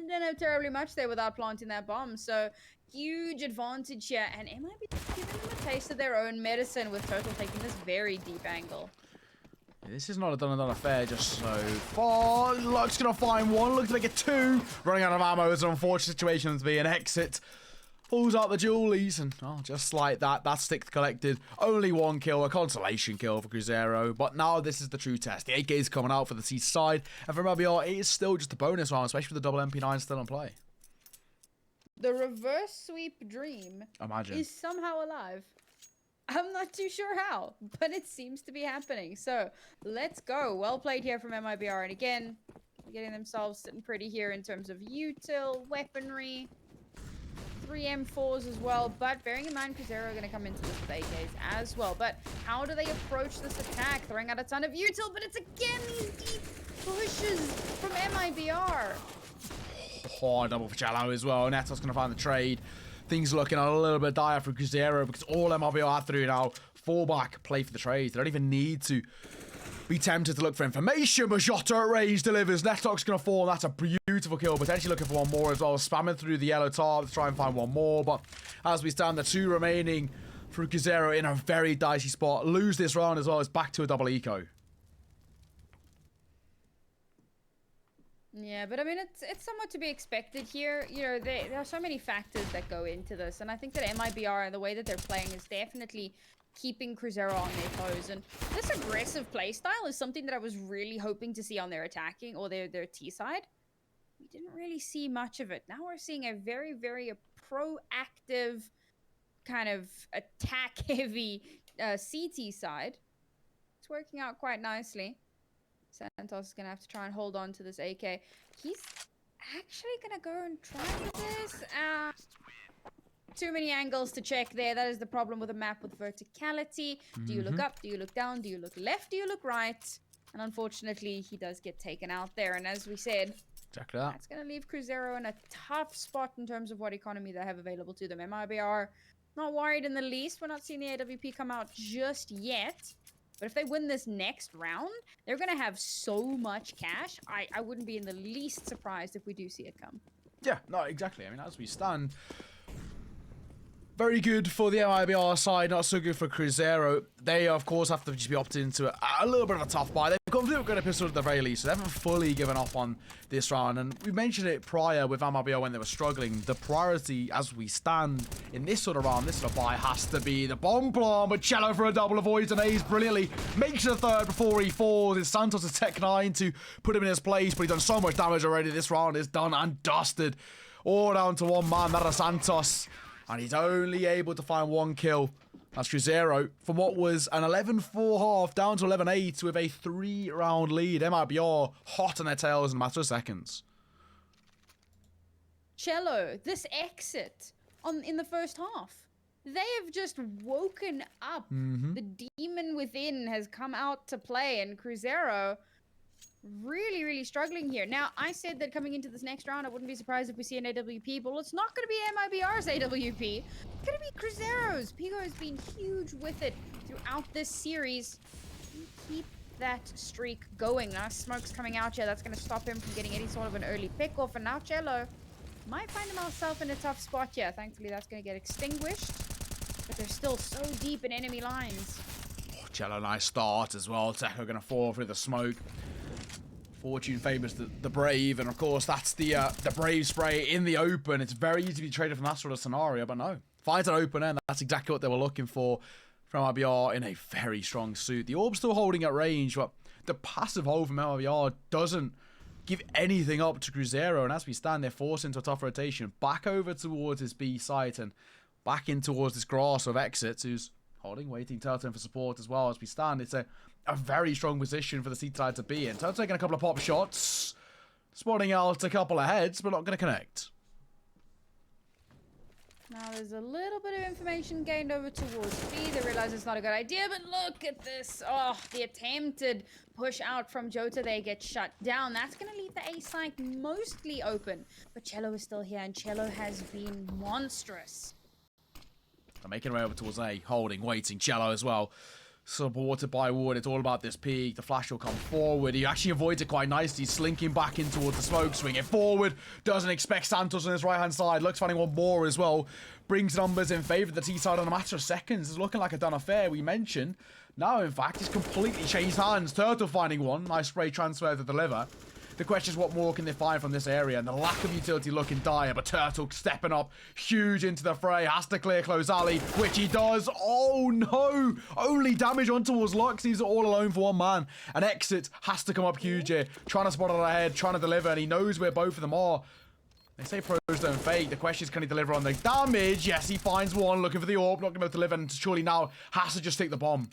have terribly much there without planting that bomb. So huge advantage here. And it might be giving them a taste of their own medicine with Total taking this very deep angle. This is not a done and done affair just so far. Luck's going to find 1. Look to make it 2. Running out of ammo is an unfortunate situation to be an exit. Pulls out the dualies, and just like that, that's stick collected. Only 1 kill, a consolation kill for Cruzeiro. But now this is the true test. The 8K is coming out for the C side, and for MIBR, it is still just a bonus round, especially with the double MP9 still in play. The reverse sweep dream is somehow alive. I'm not too sure how, but it seems to be happening. So let's go. Well played here from MIBR, and again, getting themselves sitting pretty here in terms of util, weaponry. 3 M4s as well, but bearing in mind Cruzeiro are going to come into this with AKs as well. But how do they approach this attack? Throwing out a ton of util, but it's again these deep pushes from MIBR. Oh, double for chelo as well. netox going to find the trade. Things looking a little bit dire for Cruzeiro because all MIBR are through now. Fall back, play for the trades. They don't even need to be tempted to look for information, but Jota at range delivers. netox going to fall, and that's a beautiful kill. Potentially looking for 1 more as well. Spamming through the yellow tar to try and find 1 more, but as we stand, the 2 remaining for Cruzeiro in a very dicey spot. Lose this round as well. It's back to a double eco. Yeah, but I mean, it's somewhat to be expected here. You know, there are so many factors that go into this, and I think that MIBR and the way that they're playing is definitely keeping Cruzeiro on their toes. And this aggressive playstyle is something that I was really hoping to see on their attacking or their T side. We didn't really see much of it. Now we're seeing a very, very proactive kind of attack-heavy CT side. It's working out quite nicely. Santos is going to have to try and hold on to this AK. He's actually going to go and try this. Too many angles to check there. That is the problem with a map with verticality. Do you look up? Do you look down? Do you look left? Do you look right? And unfortunately, he does get taken out there. And as we said, exactly that. That's going to leave Cruzeiro in a tough spot in terms of what economy they have available to them. MIBR, not worried in the least. We're not seeing the AWP come out just yet. But if they win this next round, they're going to have so much cash. I wouldn't be in the least surprised if we do see it come. Yeah, no, exactly. I mean, as we stand, very good for the MIBR side, not so good for Cruzeiro. They, of course, have to just be opted into a little bit of a tough buy. They've got a good pistol at the very least, so they haven't fully given up on this round. And we mentioned it prior with MIBR when they were struggling. The priority as we stand in this sort of round, this sort of buy, has to be the bomb plan. But chelo for a double avoids and A's brilliantly. Makes it a 3rd before he falls. It's Santos' Tech 9 to put him in his place, but he's done so much damage already. This round is done and dusted. All down to 1 man, that is Santos. And he's only able to find 1 kill. That's Cruzeiro from what was an 11-4 half down to 11-8 with a 3-round lead. MIBR hot on their tails in a matter of seconds. Chelo, this exit in the first half. They have just woken up. The demon within has come out to play, and Cruzeiro, really, really struggling here. Now, I said that coming into this next round, I wouldn't be surprised if we see an AWP, but it's not going to be MIBR's AWP. It's going to be Cruzeiro's. Pigo has been huge with it throughout this series. Keep that streak going. Now, smoke's coming out here. That's going to stop him from getting any sort of an early pick-off. And now chelo might find himself in a tough spot here. Thankfully, that's going to get extinguished. But they're still so deep in enemy lines. Oh, chelo, nice start as well. TEKO going to fall through the smoke. Fortune favors the brave, and of course that's the brave spray in the open. It's very easy to be traded from that sort of scenario, but no. Finds an open end. That's exactly what they were looking for from MIBR in a very strong suit. The orb's still holding at range, but the passive hold from MIBR doesn't give anything up to Cruzeiro, and as we stand, they're forced into a tough rotation. Back over towards his B site and back in towards this grass of exits, who's holding, waiting Turtle for support as well. As we stand, it's a very strong position for the C side to be in. Turtle taking a couple of pop shots, spotting out a couple of heads, but not going to connect. Now there's a little bit of information gained over towards B. They realize it's not a good idea, but look at this. Oh, the attempted push out from JOTA. They get shut down. That's going to leave the A site mostly open. But chelo is still here, and chelo has been monstrous. They're making their way over towards A, holding, waiting. chelo as well, supported by Wood. It's all about this peak. The flash will come forward. He actually avoids it quite nicely, slinking back in towards the smoke, swinging forward. Doesn't expect Santos on his right-hand side. Looks finding one more as well. Brings numbers in favor of the T side on a matter of seconds. It's looking like a done affair, we mentioned. Now, in fact, it's completely changed hands. Turtle finding one. Nice spray transfer to deliver. The question is, what more can they find from this area? And the lack of utility looking dire, but Turtle stepping up huge into the fray. Has to clear close alley, which he does. Oh no! Only damage on towards Lux. He's all alone for one man. An exit has to come up huge here. Trying to spot it ahead, trying to deliver, and he knows where both of them are. They say pros don't fake. The question is, can he deliver on the damage? Yes, he finds one. Looking for the orb, not going to be able to deliver, and surely now has to just take the bomb.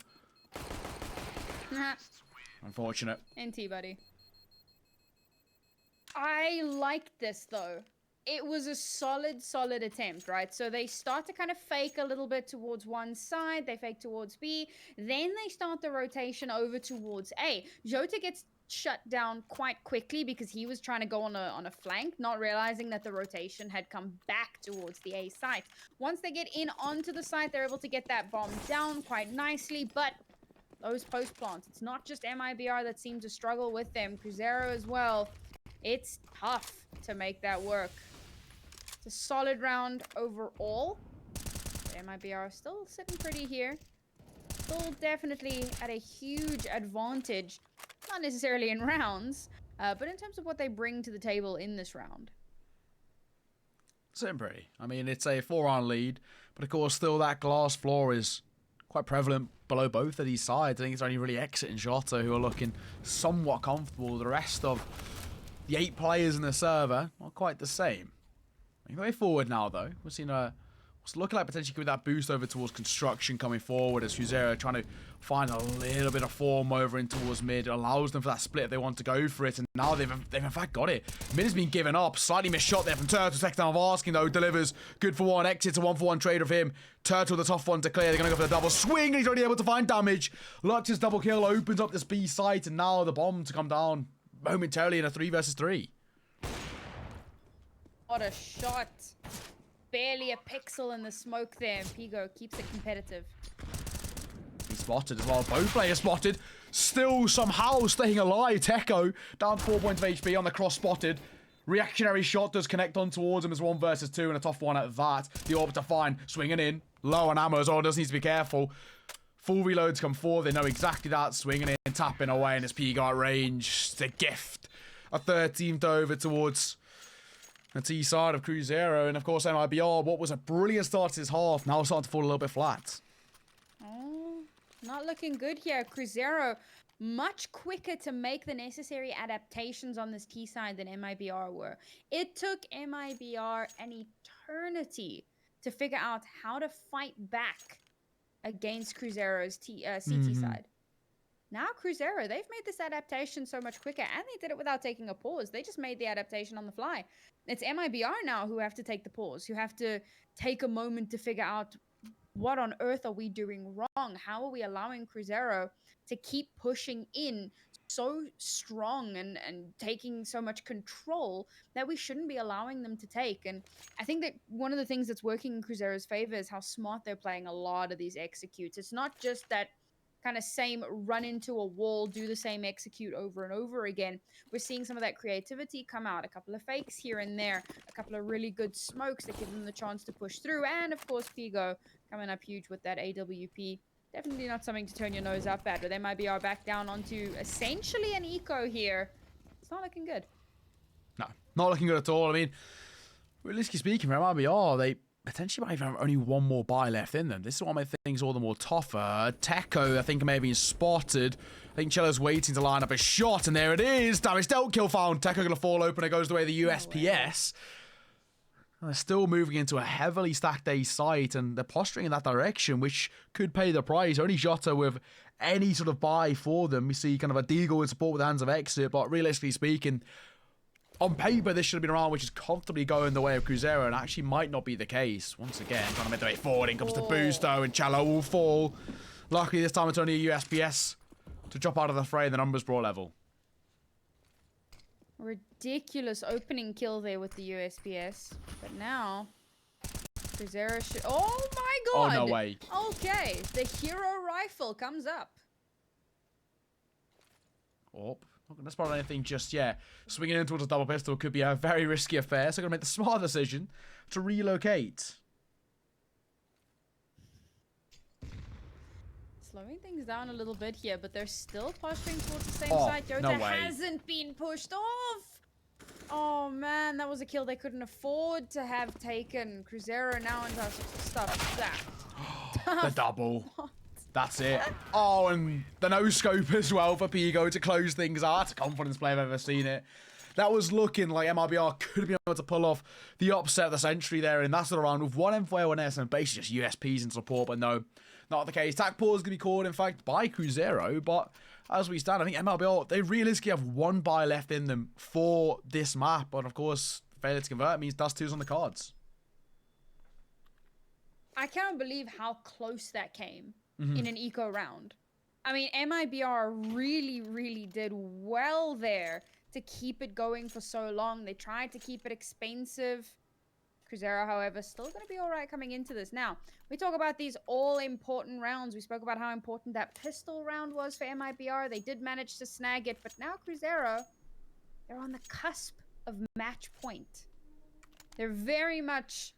Unfortunate. NT, buddy. I liked this, though. It was a solid attempt, right? So they start to kind of fake a little bit towards one side. They fake towards B. Then they start the rotation over towards A. JOTA gets shut down quite quickly because he was trying to go on a flank, not realizing that the rotation had come back towards the A site. Once they get in onto the site, they're able to get that bomb down quite nicely, but those post plants, it's not just MIBR that seem to struggle with them. Cruzeiro as well. It's tough to make that work. It's a solid round overall. But MIBR still sitting pretty here. Still definitely at a huge advantage. Not necessarily in rounds, but in terms of what they bring to the table in this round. Sitting pretty. I mean, it's a 4-round lead, but of course still that glass floor is quite prevalent below both of these sides. I think it's only really Exit and JOTA who are looking somewhat comfortable. The rest of the 8 players in the server, not quite the same. Making their way forward now, though. We're seeing what's looking like potentially with that boost over towards construction coming forward as Cruzeiro trying to find a little bit of form over in towards mid. It allows them for that split if they want to go for it, and now they've in fact got it. Mid has been given up. Slightly missed shot there from Turtle. Second time of asking, though, delivers. Good for one. Exits a 1-for-1 trade of him. Turtle the tough one to clear. They're going to go for the double swing, and he's already able to find damage. Lux's double kill opens up this B site, and now the bomb to come down momentarily in a 3 versus 3. What a shot. Barely a pixel in the smoke there, and Pigo keeps it competitive. He's spotted as well. Both players spotted. Still somehow staying alive. TEKO down 4 points of HP on the cross spotted. Reactionary shot does connect on towards him as 1 versus 2 and a tough one at that. The orb to find. Swinging in. Low on ammo as well. Does need to be careful. Full reloads come forward. They know exactly that. Swinging in. Tapping away. And it's Pigo at range. The gift. A 13th over towards the T side of Cruzeiro, and of course MIBR, what was a brilliant start to this half, now starting to fall a little bit flat. Oh, not looking good here. Cruzeiro much quicker to make the necessary adaptations on this T side than MIBR were. It took MIBR an eternity to figure out how to fight back against Cruzeiro's CT side. Now Cruzeiro, they've made this adaptation so much quicker, and they did it without taking a pause. They just made the adaptation on the fly. It's MIBR now who have to take the pause, who have to take a moment to figure out what on earth are we doing wrong? How are we allowing Cruzeiro to keep pushing in so strong and taking so much control that we shouldn't be allowing them to take. And I think that one of the things that's working in Cruzeiro's favor is how smart they're playing a lot of these executes. It's not just that kind of same run into a wall, do the same execute over and over again. We're seeing some of that creativity come out, a couple of fakes here and there, a couple of really good smokes that give them the chance to push through, and of course Pigo coming up huge with that AWP. Definitely not something to turn your nose up at, but they might be back down onto essentially an eco here. It's not looking good. No, not looking good at all. I mean, realistically speaking, for MIBR, they potentially might even have only one more buy left in them. This is what makes things all the more tougher. TEKO, I think, may have been spotted. I think Chelo's waiting to line up a shot, and there it is. Damage dealt, kill found. TEKO going to fall open. It goes the way of the USPS. And they're still moving into a heavily stacked A site, and they're posturing in that direction, which could pay the price. Only JOTA with any sort of buy for them. We see kind of a Deagle in support with the hands of exit, but realistically speaking, on paper, this should have been a round which is comfortably going the way of Cruzeiro, and actually might not be the case. Once again, trying to make the way forward. In comes the boost, though, and chelo will fall. Luckily, this time it's only a USPS to drop out of the fray, and the numbers brawl level. Ridiculous opening kill there with the USPS. But now, Cruzeiro should... Oh, my God! Oh, no way. Okay, the hero rifle comes up. Oh. Not going to spot anything just yet. Swinging in towards a double pistol could be a very risky affair, so going to make the smart decision to relocate. Slowing things down a little bit here, but they're still posturing towards the same Oh, side. JOTA no way. hasn't been pushed off. Oh man, that was a kill they couldn't afford to have taken. Cruzeiro now into stuff that. The double. What? That's it. Oh, and the no-scope as well for Pigo to close things out. That's a confidence play I've ever seen it. That was looking like MIBR could have been able to pull off the upset of the century there in that sort of round with one M4 and S and basically just USPs in support, but no, not the case. TAC pause is going to be called, in fact, by Cruzeiro, but as we stand, I think MIBR, they realistically have one buy left in them for this map, but of course, failure to convert means dust 2's on the cards. I cannot believe how close that came. In an eco round. I mean, MIBR really, really did well there to keep it going for so long. They tried to keep it expensive. Cruzeiro, however, still going to be all right coming into this. Now, we talk about these all-important rounds. We spoke about how important that pistol round was for MIBR. They did manage to snag it, but now Cruzeiro, they're on the cusp of match point. They're very much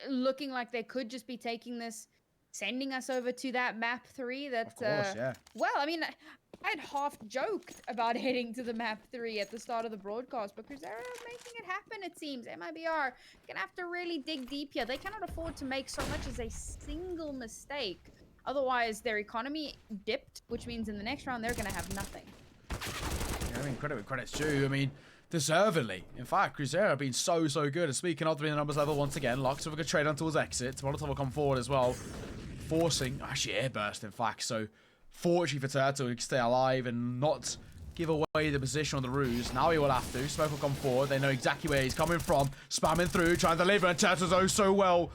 looking like they could just be taking this, sending us over to that map 3 that, of course, yeah. Well, I mean, I had half joked about heading to the map 3 at the start of the broadcast, but Cruzeiro making it happen, it seems. MIBR gonna have to really dig deep here. They cannot afford to make so much as a single mistake. Otherwise, their economy dipped, which means in the next round, they're gonna have nothing. Yeah, I mean, credit where credit's due. I mean, deservedly. In fact, Cruzeiro have been so good. And speaking of the numbers level once again, Lux with a good trade on towards exit. Molotov will come forward as well. Forcing, actually airburst in fact, so fortunately for Turtle he can stay alive and not give away the position on the ruse. Now he will have to. Smoke will come forward. They know exactly where he's coming from. Spamming through, trying to deliver, and Turtle's oh so well.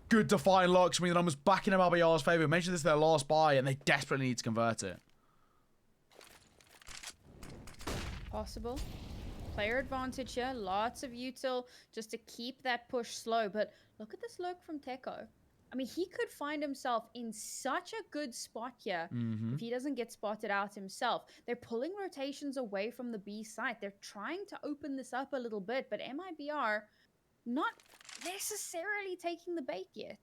Good to find Lux, bringing the numbers back in MIBR's favour. We mentioned this is their last buy, and they desperately need to convert it. Possible. Player advantage here. Lots of util just to keep that push slow. But look at this lurk from TEKO. I mean, he could find himself in such a good spot here if he doesn't get spotted out himself. They're pulling rotations away from the B site. They're trying to open this up a little bit, but MIBR not necessarily taking the bait yet.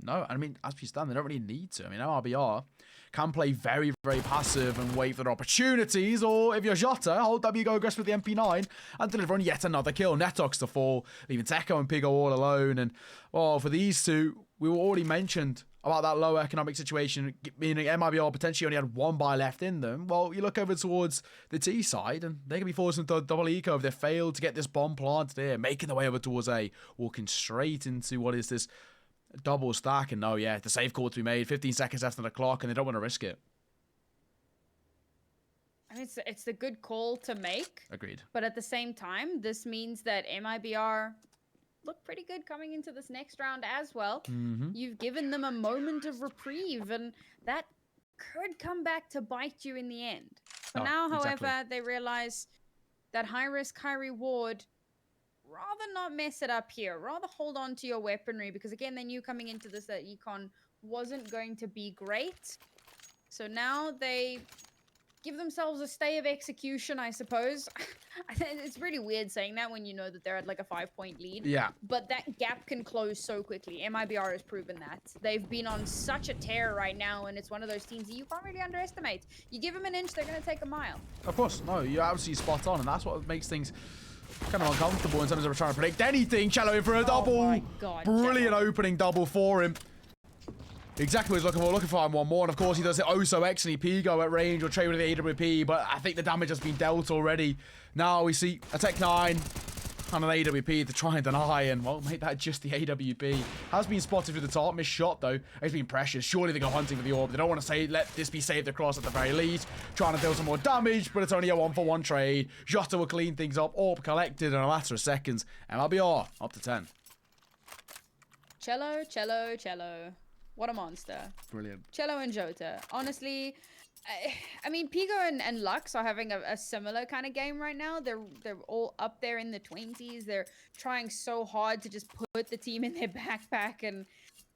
No, I mean, as we stand, they don't really need to. I mean, MIBR can play very passive and wait for their opportunities, or if you're JOTA, hold W, go aggressive with the MP9 and deliver on yet another kill. Netox to fall, leaving TEKO and Pigo all alone. And, well, for these two, we were already mentioned about that low economic situation, meaning MIBR potentially only had one buy left in them. Well, you look over towards the T side, and they can be forced into double eco if they fail to get this bomb planted here, making their way over towards A, walking straight into what is this double stack. And no, yeah, the save call to be made, 15 seconds after the clock, and they don't want to risk it. I mean, it's a good call to make. Agreed. But at the same time, this means that MIBR look pretty good coming into this next round as well. You've given them a moment of reprieve, and that could come back to bite you in the end. For now, however, they realize that high risk, high reward, rather not mess it up here. Rather hold on to your weaponry because, again, they knew coming into this that econ wasn't going to be great. So now they give themselves a stay of execution, I suppose. It's really weird saying that when you know that they're at like a 5-point lead. Yeah. But that gap can close so quickly. MIBR has proven that. They've been on such a tear right now, and it's one of those teams that you can't really underestimate. You give them an inch, they're going to take a mile. Of course. No, you're absolutely spot on, and that's what makes things kind of uncomfortable in terms of trying to predict anything. Chelo in for a double. Oh my God, Brilliant Chelo. opening double for him. Exactly what he's looking for. Looking for him one more. And of course, he does it oh so excellently. Pigo at range or trade with the AWP. But I think the damage has been dealt already. Now we see a Tech 9 and an AWP to try and deny. And won't make that just the AWP. Has been spotted through the top. Missed shot though. It's been precious. Surely they go hunting for the orb. They don't want to say, let this be saved across at the very least. Trying to deal some more damage. But it's only a 1-for-1 trade. JOTA will clean things up. Orb collected in a matter of seconds. MIBR up to 10. Chelo, Chelo, Chelo. What a monster. Brilliant. Chelo and JOTA. Honestly, I mean, Pigo and Lux are having a similar kind of game right now. They're all up there in the 20s. They're trying so hard to just put the team in their backpack and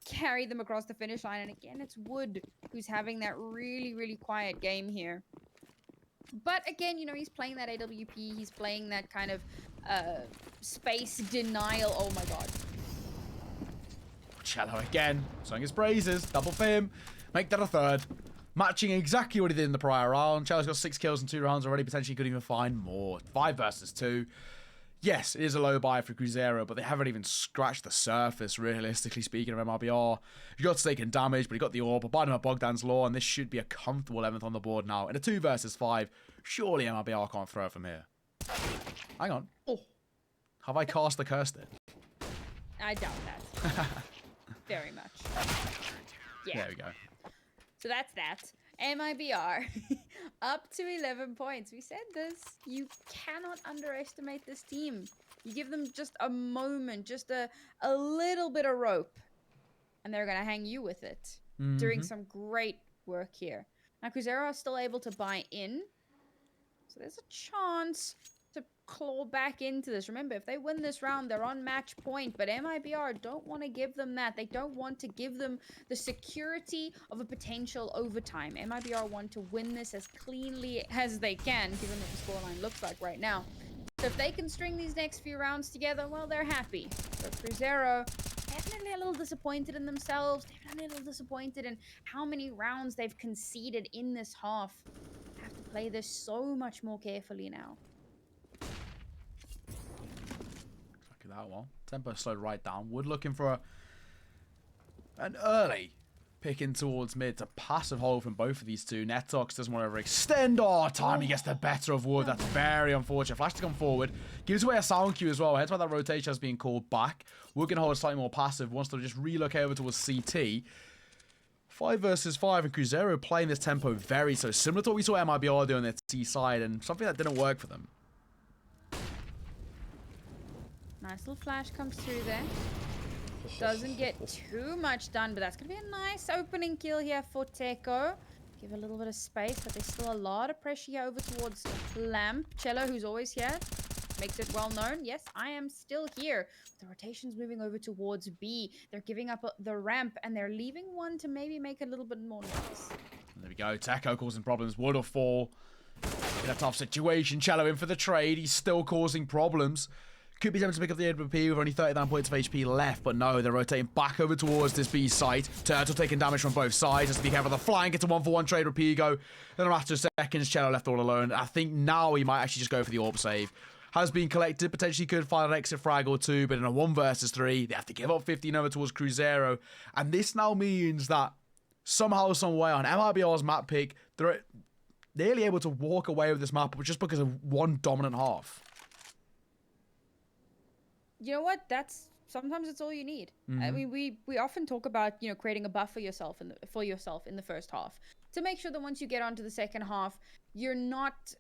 carry them across the finish line. And again, it's Wood who's having that really, really quiet game here. But again, you know, he's playing that AWP. He's playing that kind of space denial. Oh my God. Chelo again, sung his praises, double for him, make that a third. Matching exactly what he did in the prior round. Chelo's got 6 kills in 2 rounds already, potentially could even find more. 5 versus 2. Yes, it is a low buy for Cruzeiro, but they haven't even scratched the surface, realistically speaking, of MIBR. You got stake in damage, but he got the orb, abiding by Bogdan's law, and this should be a comfortable 11th on the board now. In a 2 versus 5, surely MIBR can't throw it from here. Hang on. Oh. Have I cast the curse there? I doubt that. Very much. Yeah. There we go. So that's that. MIBR up to 11 points. We said this. You cannot underestimate this team. You give them just a moment, just a little bit of rope, and they're going to hang you with it. Doing some great work here. Now, Cruzeiro are still able to buy in. So there's a chance to claw back into this. Remember, if they win this round, they're on match point, but MIBR don't want to give them that. They don't want to give them the security of a potential overtime. MIBR want to win this as cleanly as they can, given what the scoreline looks like right now. So if they can string these next few rounds together, well, they're happy. So Cruzeiro, definitely a little disappointed in themselves. Definitely a little disappointed in how many rounds they've conceded in this half. Have to play this so much more carefully now. That one. Tempo slowed right down. Wood looking for an early pick in towards mid to passive hold from both of these two. Netox doesn't want to overextend. Oh, timing gets the better of Wood. That's very unfortunate. Flash to come forward. Gives away a sound cue as well. Hence why that rotation has been called back. Wood can hold slightly more passive. Wants to just relocate over towards CT. 5 versus 5 and Cruzeiro playing this tempo very so similar to what we saw MIBR do on their T side and something that didn't work for them. Nice little flash comes through there. Doesn't get too much done, but that's going to be a nice opening kill here for TEKO. Give a little bit of space, but there's still a lot of pressure here over towards Lamp. Chelo, who's always here, makes it well known. Yes, I am still here. The rotation's moving over towards B. They're giving up the ramp, and they're leaving one to maybe make a little bit more noise. There we go. TEKO causing problems. Wood or fall. In a tough situation. Chelo in for the trade. He's still causing problems. Could be tempted to pick up the AWP with only 39 points of HP left, but no, they're rotating back over towards this B site. Turtle taking damage from both sides. Has to be careful. The flank gets a 1-for-1 trade with Pigo. Then after seconds, Chelo left all alone. I think now he might actually just go for the orb save. Has been collected, potentially could find an exit frag or two, but in a 1 versus 3, they have to give up 15 over towards Cruzeiro. And this now means that somehow, some way on MIBR's map pick, they're nearly able to walk away with this map just because of one dominant half. You know what? Sometimes it's all you need. I mean, we often talk about, you know, creating a buff for yourself in the first half to make sure that once you get onto the second half, you're not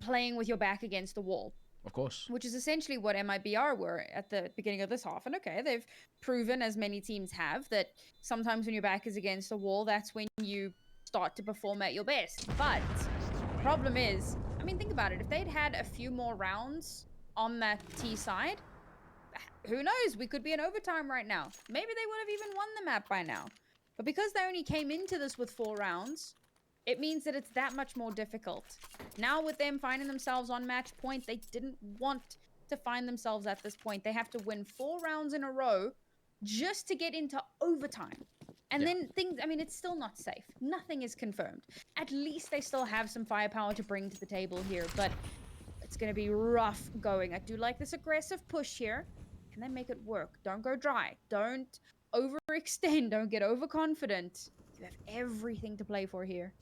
playing with your back against the wall. Of course. Which is essentially what MIBR were at the beginning of this half. And okay, they've proven, as many teams have, that sometimes when your back is against the wall, that's when you start to perform at your best. But problem is, I mean, think about it. If they'd had a few more rounds on that T side, who knows? We could be in overtime right now. Maybe they would have even won the map by now. But because they only came into this with 4 rounds, it means that it's that much more difficult. Now with them finding themselves on match point, they didn't want to find themselves at this point. They have to win 4 rounds in a row just to get into overtime. And then things, I mean, it's still not safe. Nothing is confirmed. At least they still have some firepower to bring to the table here, but it's going to be rough going. I do like this aggressive push here. Can they make it work? Don't go dry. Don't overextend. Don't get overconfident. You have everything to play for here.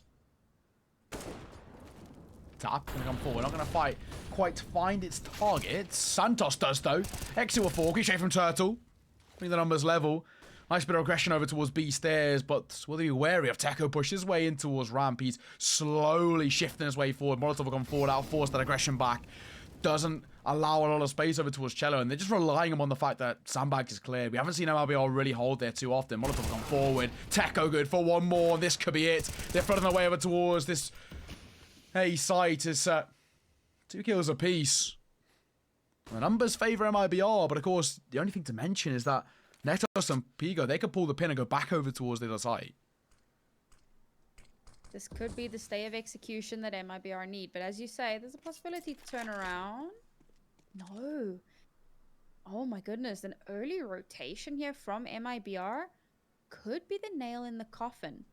Tap gonna come forward, not gonna fight quite to find its target. Santos does though. Exit with 4, straight from Turtle. Bring the numbers level. Nice bit of aggression over towards B stairs, but will they be wary of TEKO push his way in towards ramp? He's slowly shifting his way forward. Molotov will come forward, out force that aggression back. Doesn't allow a lot of space over towards chelo, and they're just relying on the fact that sandbag is cleared. We haven't seen MIBR really hold there too often. Molotov come forward. TEKO good for one more. This could be it. They're flooding their way over towards this A site. Is 2 kills apiece. The numbers favour MIBR, but of course, the only thing to mention is that netox and pigo, they could pull the pin and go back over towards the other side. This could be the stay of execution that MIBR need, but as you say, there's a possibility to turn around. No. Oh my goodness, an early rotation here from MIBR could be the nail in the coffin.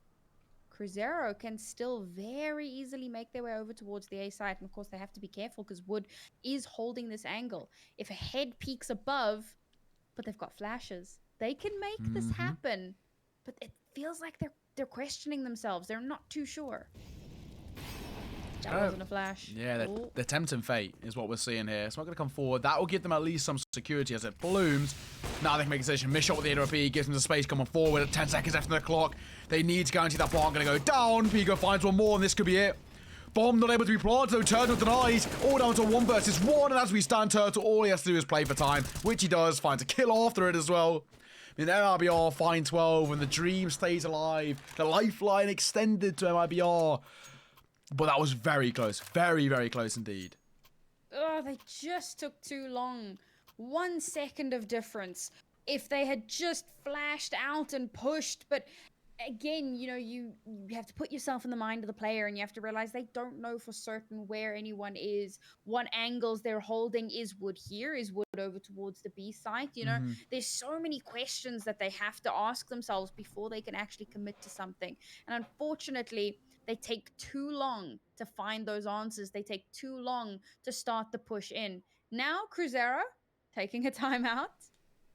Cruzeiro can still very easily make their way over towards the A site, and of course they have to be careful because Wood is holding this angle. If a head peeks above, but they've got flashes, they can make this happen, but it feels like they're questioning themselves. They're not too sure. That wasn't a flash. Yeah, they're tempting fate is what we're seeing here. It's not going to come forward. That will give them at least some security as it blooms. Now they can make a decision. Miss shot with the AWP gives them the space coming forward at 10 seconds left on the clock. They need to guarantee that bomb going to go down. Pigo finds one more, and this could be it. Bomb not able to be planted, though. Turtle denies. All down to 1 versus 1, and as we stand, Turtle, all he has to do is play for time, which he does. Finds a kill after it as well. I mean, MIBR find 12, and the dream stays alive. The lifeline extended to MIBR. But that was very close. Very, very close indeed. Oh, they just took too long. 1 second of difference. If they had just flashed out and pushed, but again, you know, you have to put yourself in the mind of the player, and you have to realize they don't know for certain where anyone is, what angles they're holding. Is Wood here? Is Wood over towards the B site? You know, there's so many questions that they have to ask themselves before they can actually commit to something. And unfortunately, they take too long to find those answers. They take too long to start the push in. Now, Cruzeiro taking a timeout,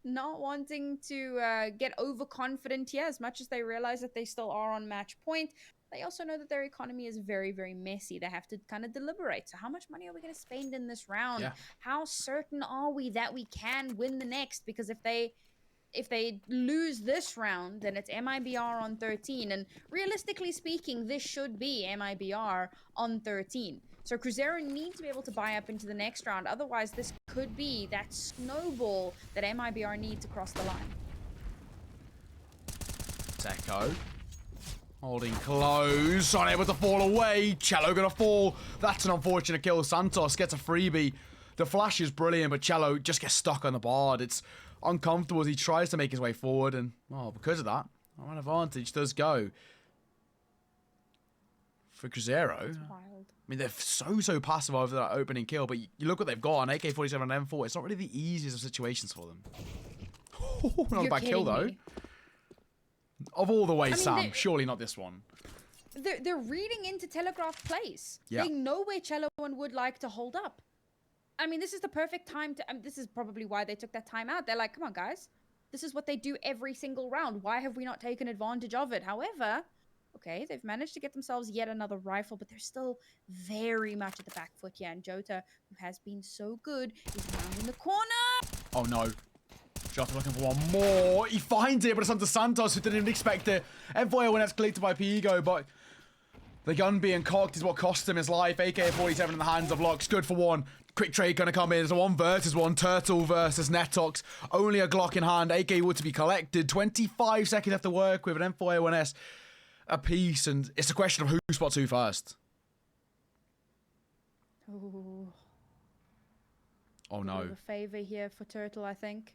not wanting to get overconfident here as much as they realize that they still are on match point. They also know that their economy is very, very messy. They have to kind of deliberate. So how much money are we going to spend in this round? Yeah. How certain are we that we can win the next? Because if they lose this round, then it's MIBR on 13. And realistically speaking, this should be MIBR on 13. So Cruzeiro needs to be able to buy up into the next round. Otherwise, this could be that snowball that MIBR needs across the line. TEKO holding close, unable to fall away. chelo gonna fall. That's an unfortunate kill. Santos gets a freebie. The flash is brilliant, but chelo just gets stuck on the board. It's uncomfortable as he tries to make his way forward, and well, because of that, our advantage does go for Cruzeiro. I mean, they're so passive over that opening kill, but you look what they've got on AK-47 and M4. It's not really the easiest of situations for them. Not a bad kill though. Of all the ways, Sam, surely not this one. They're reading into telegraphed plays. Yeah. They know where chelo and Wood like to hold up. I mean, this is the perfect time to... this is probably why they took that time out. They're like, come on, guys. This is what they do every single round. Why have we not taken advantage of it? However, okay, they've managed to get themselves yet another rifle, but they're still very much at the back foot here. And JOTA, who has been so good, is around in the corner. Oh, no. JOTA looking for one more. He finds it, but it's onto Santos, who didn't even expect it. M4 when that's collected by Pigo, but... the gun being cocked is what cost him his life. AK-47 in the hands of Lux. Good for one. Quick trade gonna come in. It's a 1 versus 1. Turtle versus netox. Only a Glock in hand. AK wood to be collected. 25 seconds left to work with an M4A1S a piece. And it's a question of who spots who first. Ooh. Oh Bit no. of a favor here for Turtle, I think.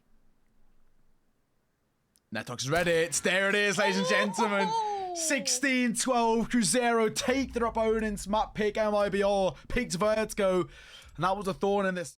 Netox Reddit. There it is, ladies and gentlemen. 16-12. Cruzeiro take their opponents. Map pick MIBR. Picked Vertigo. And that was a thorn in this.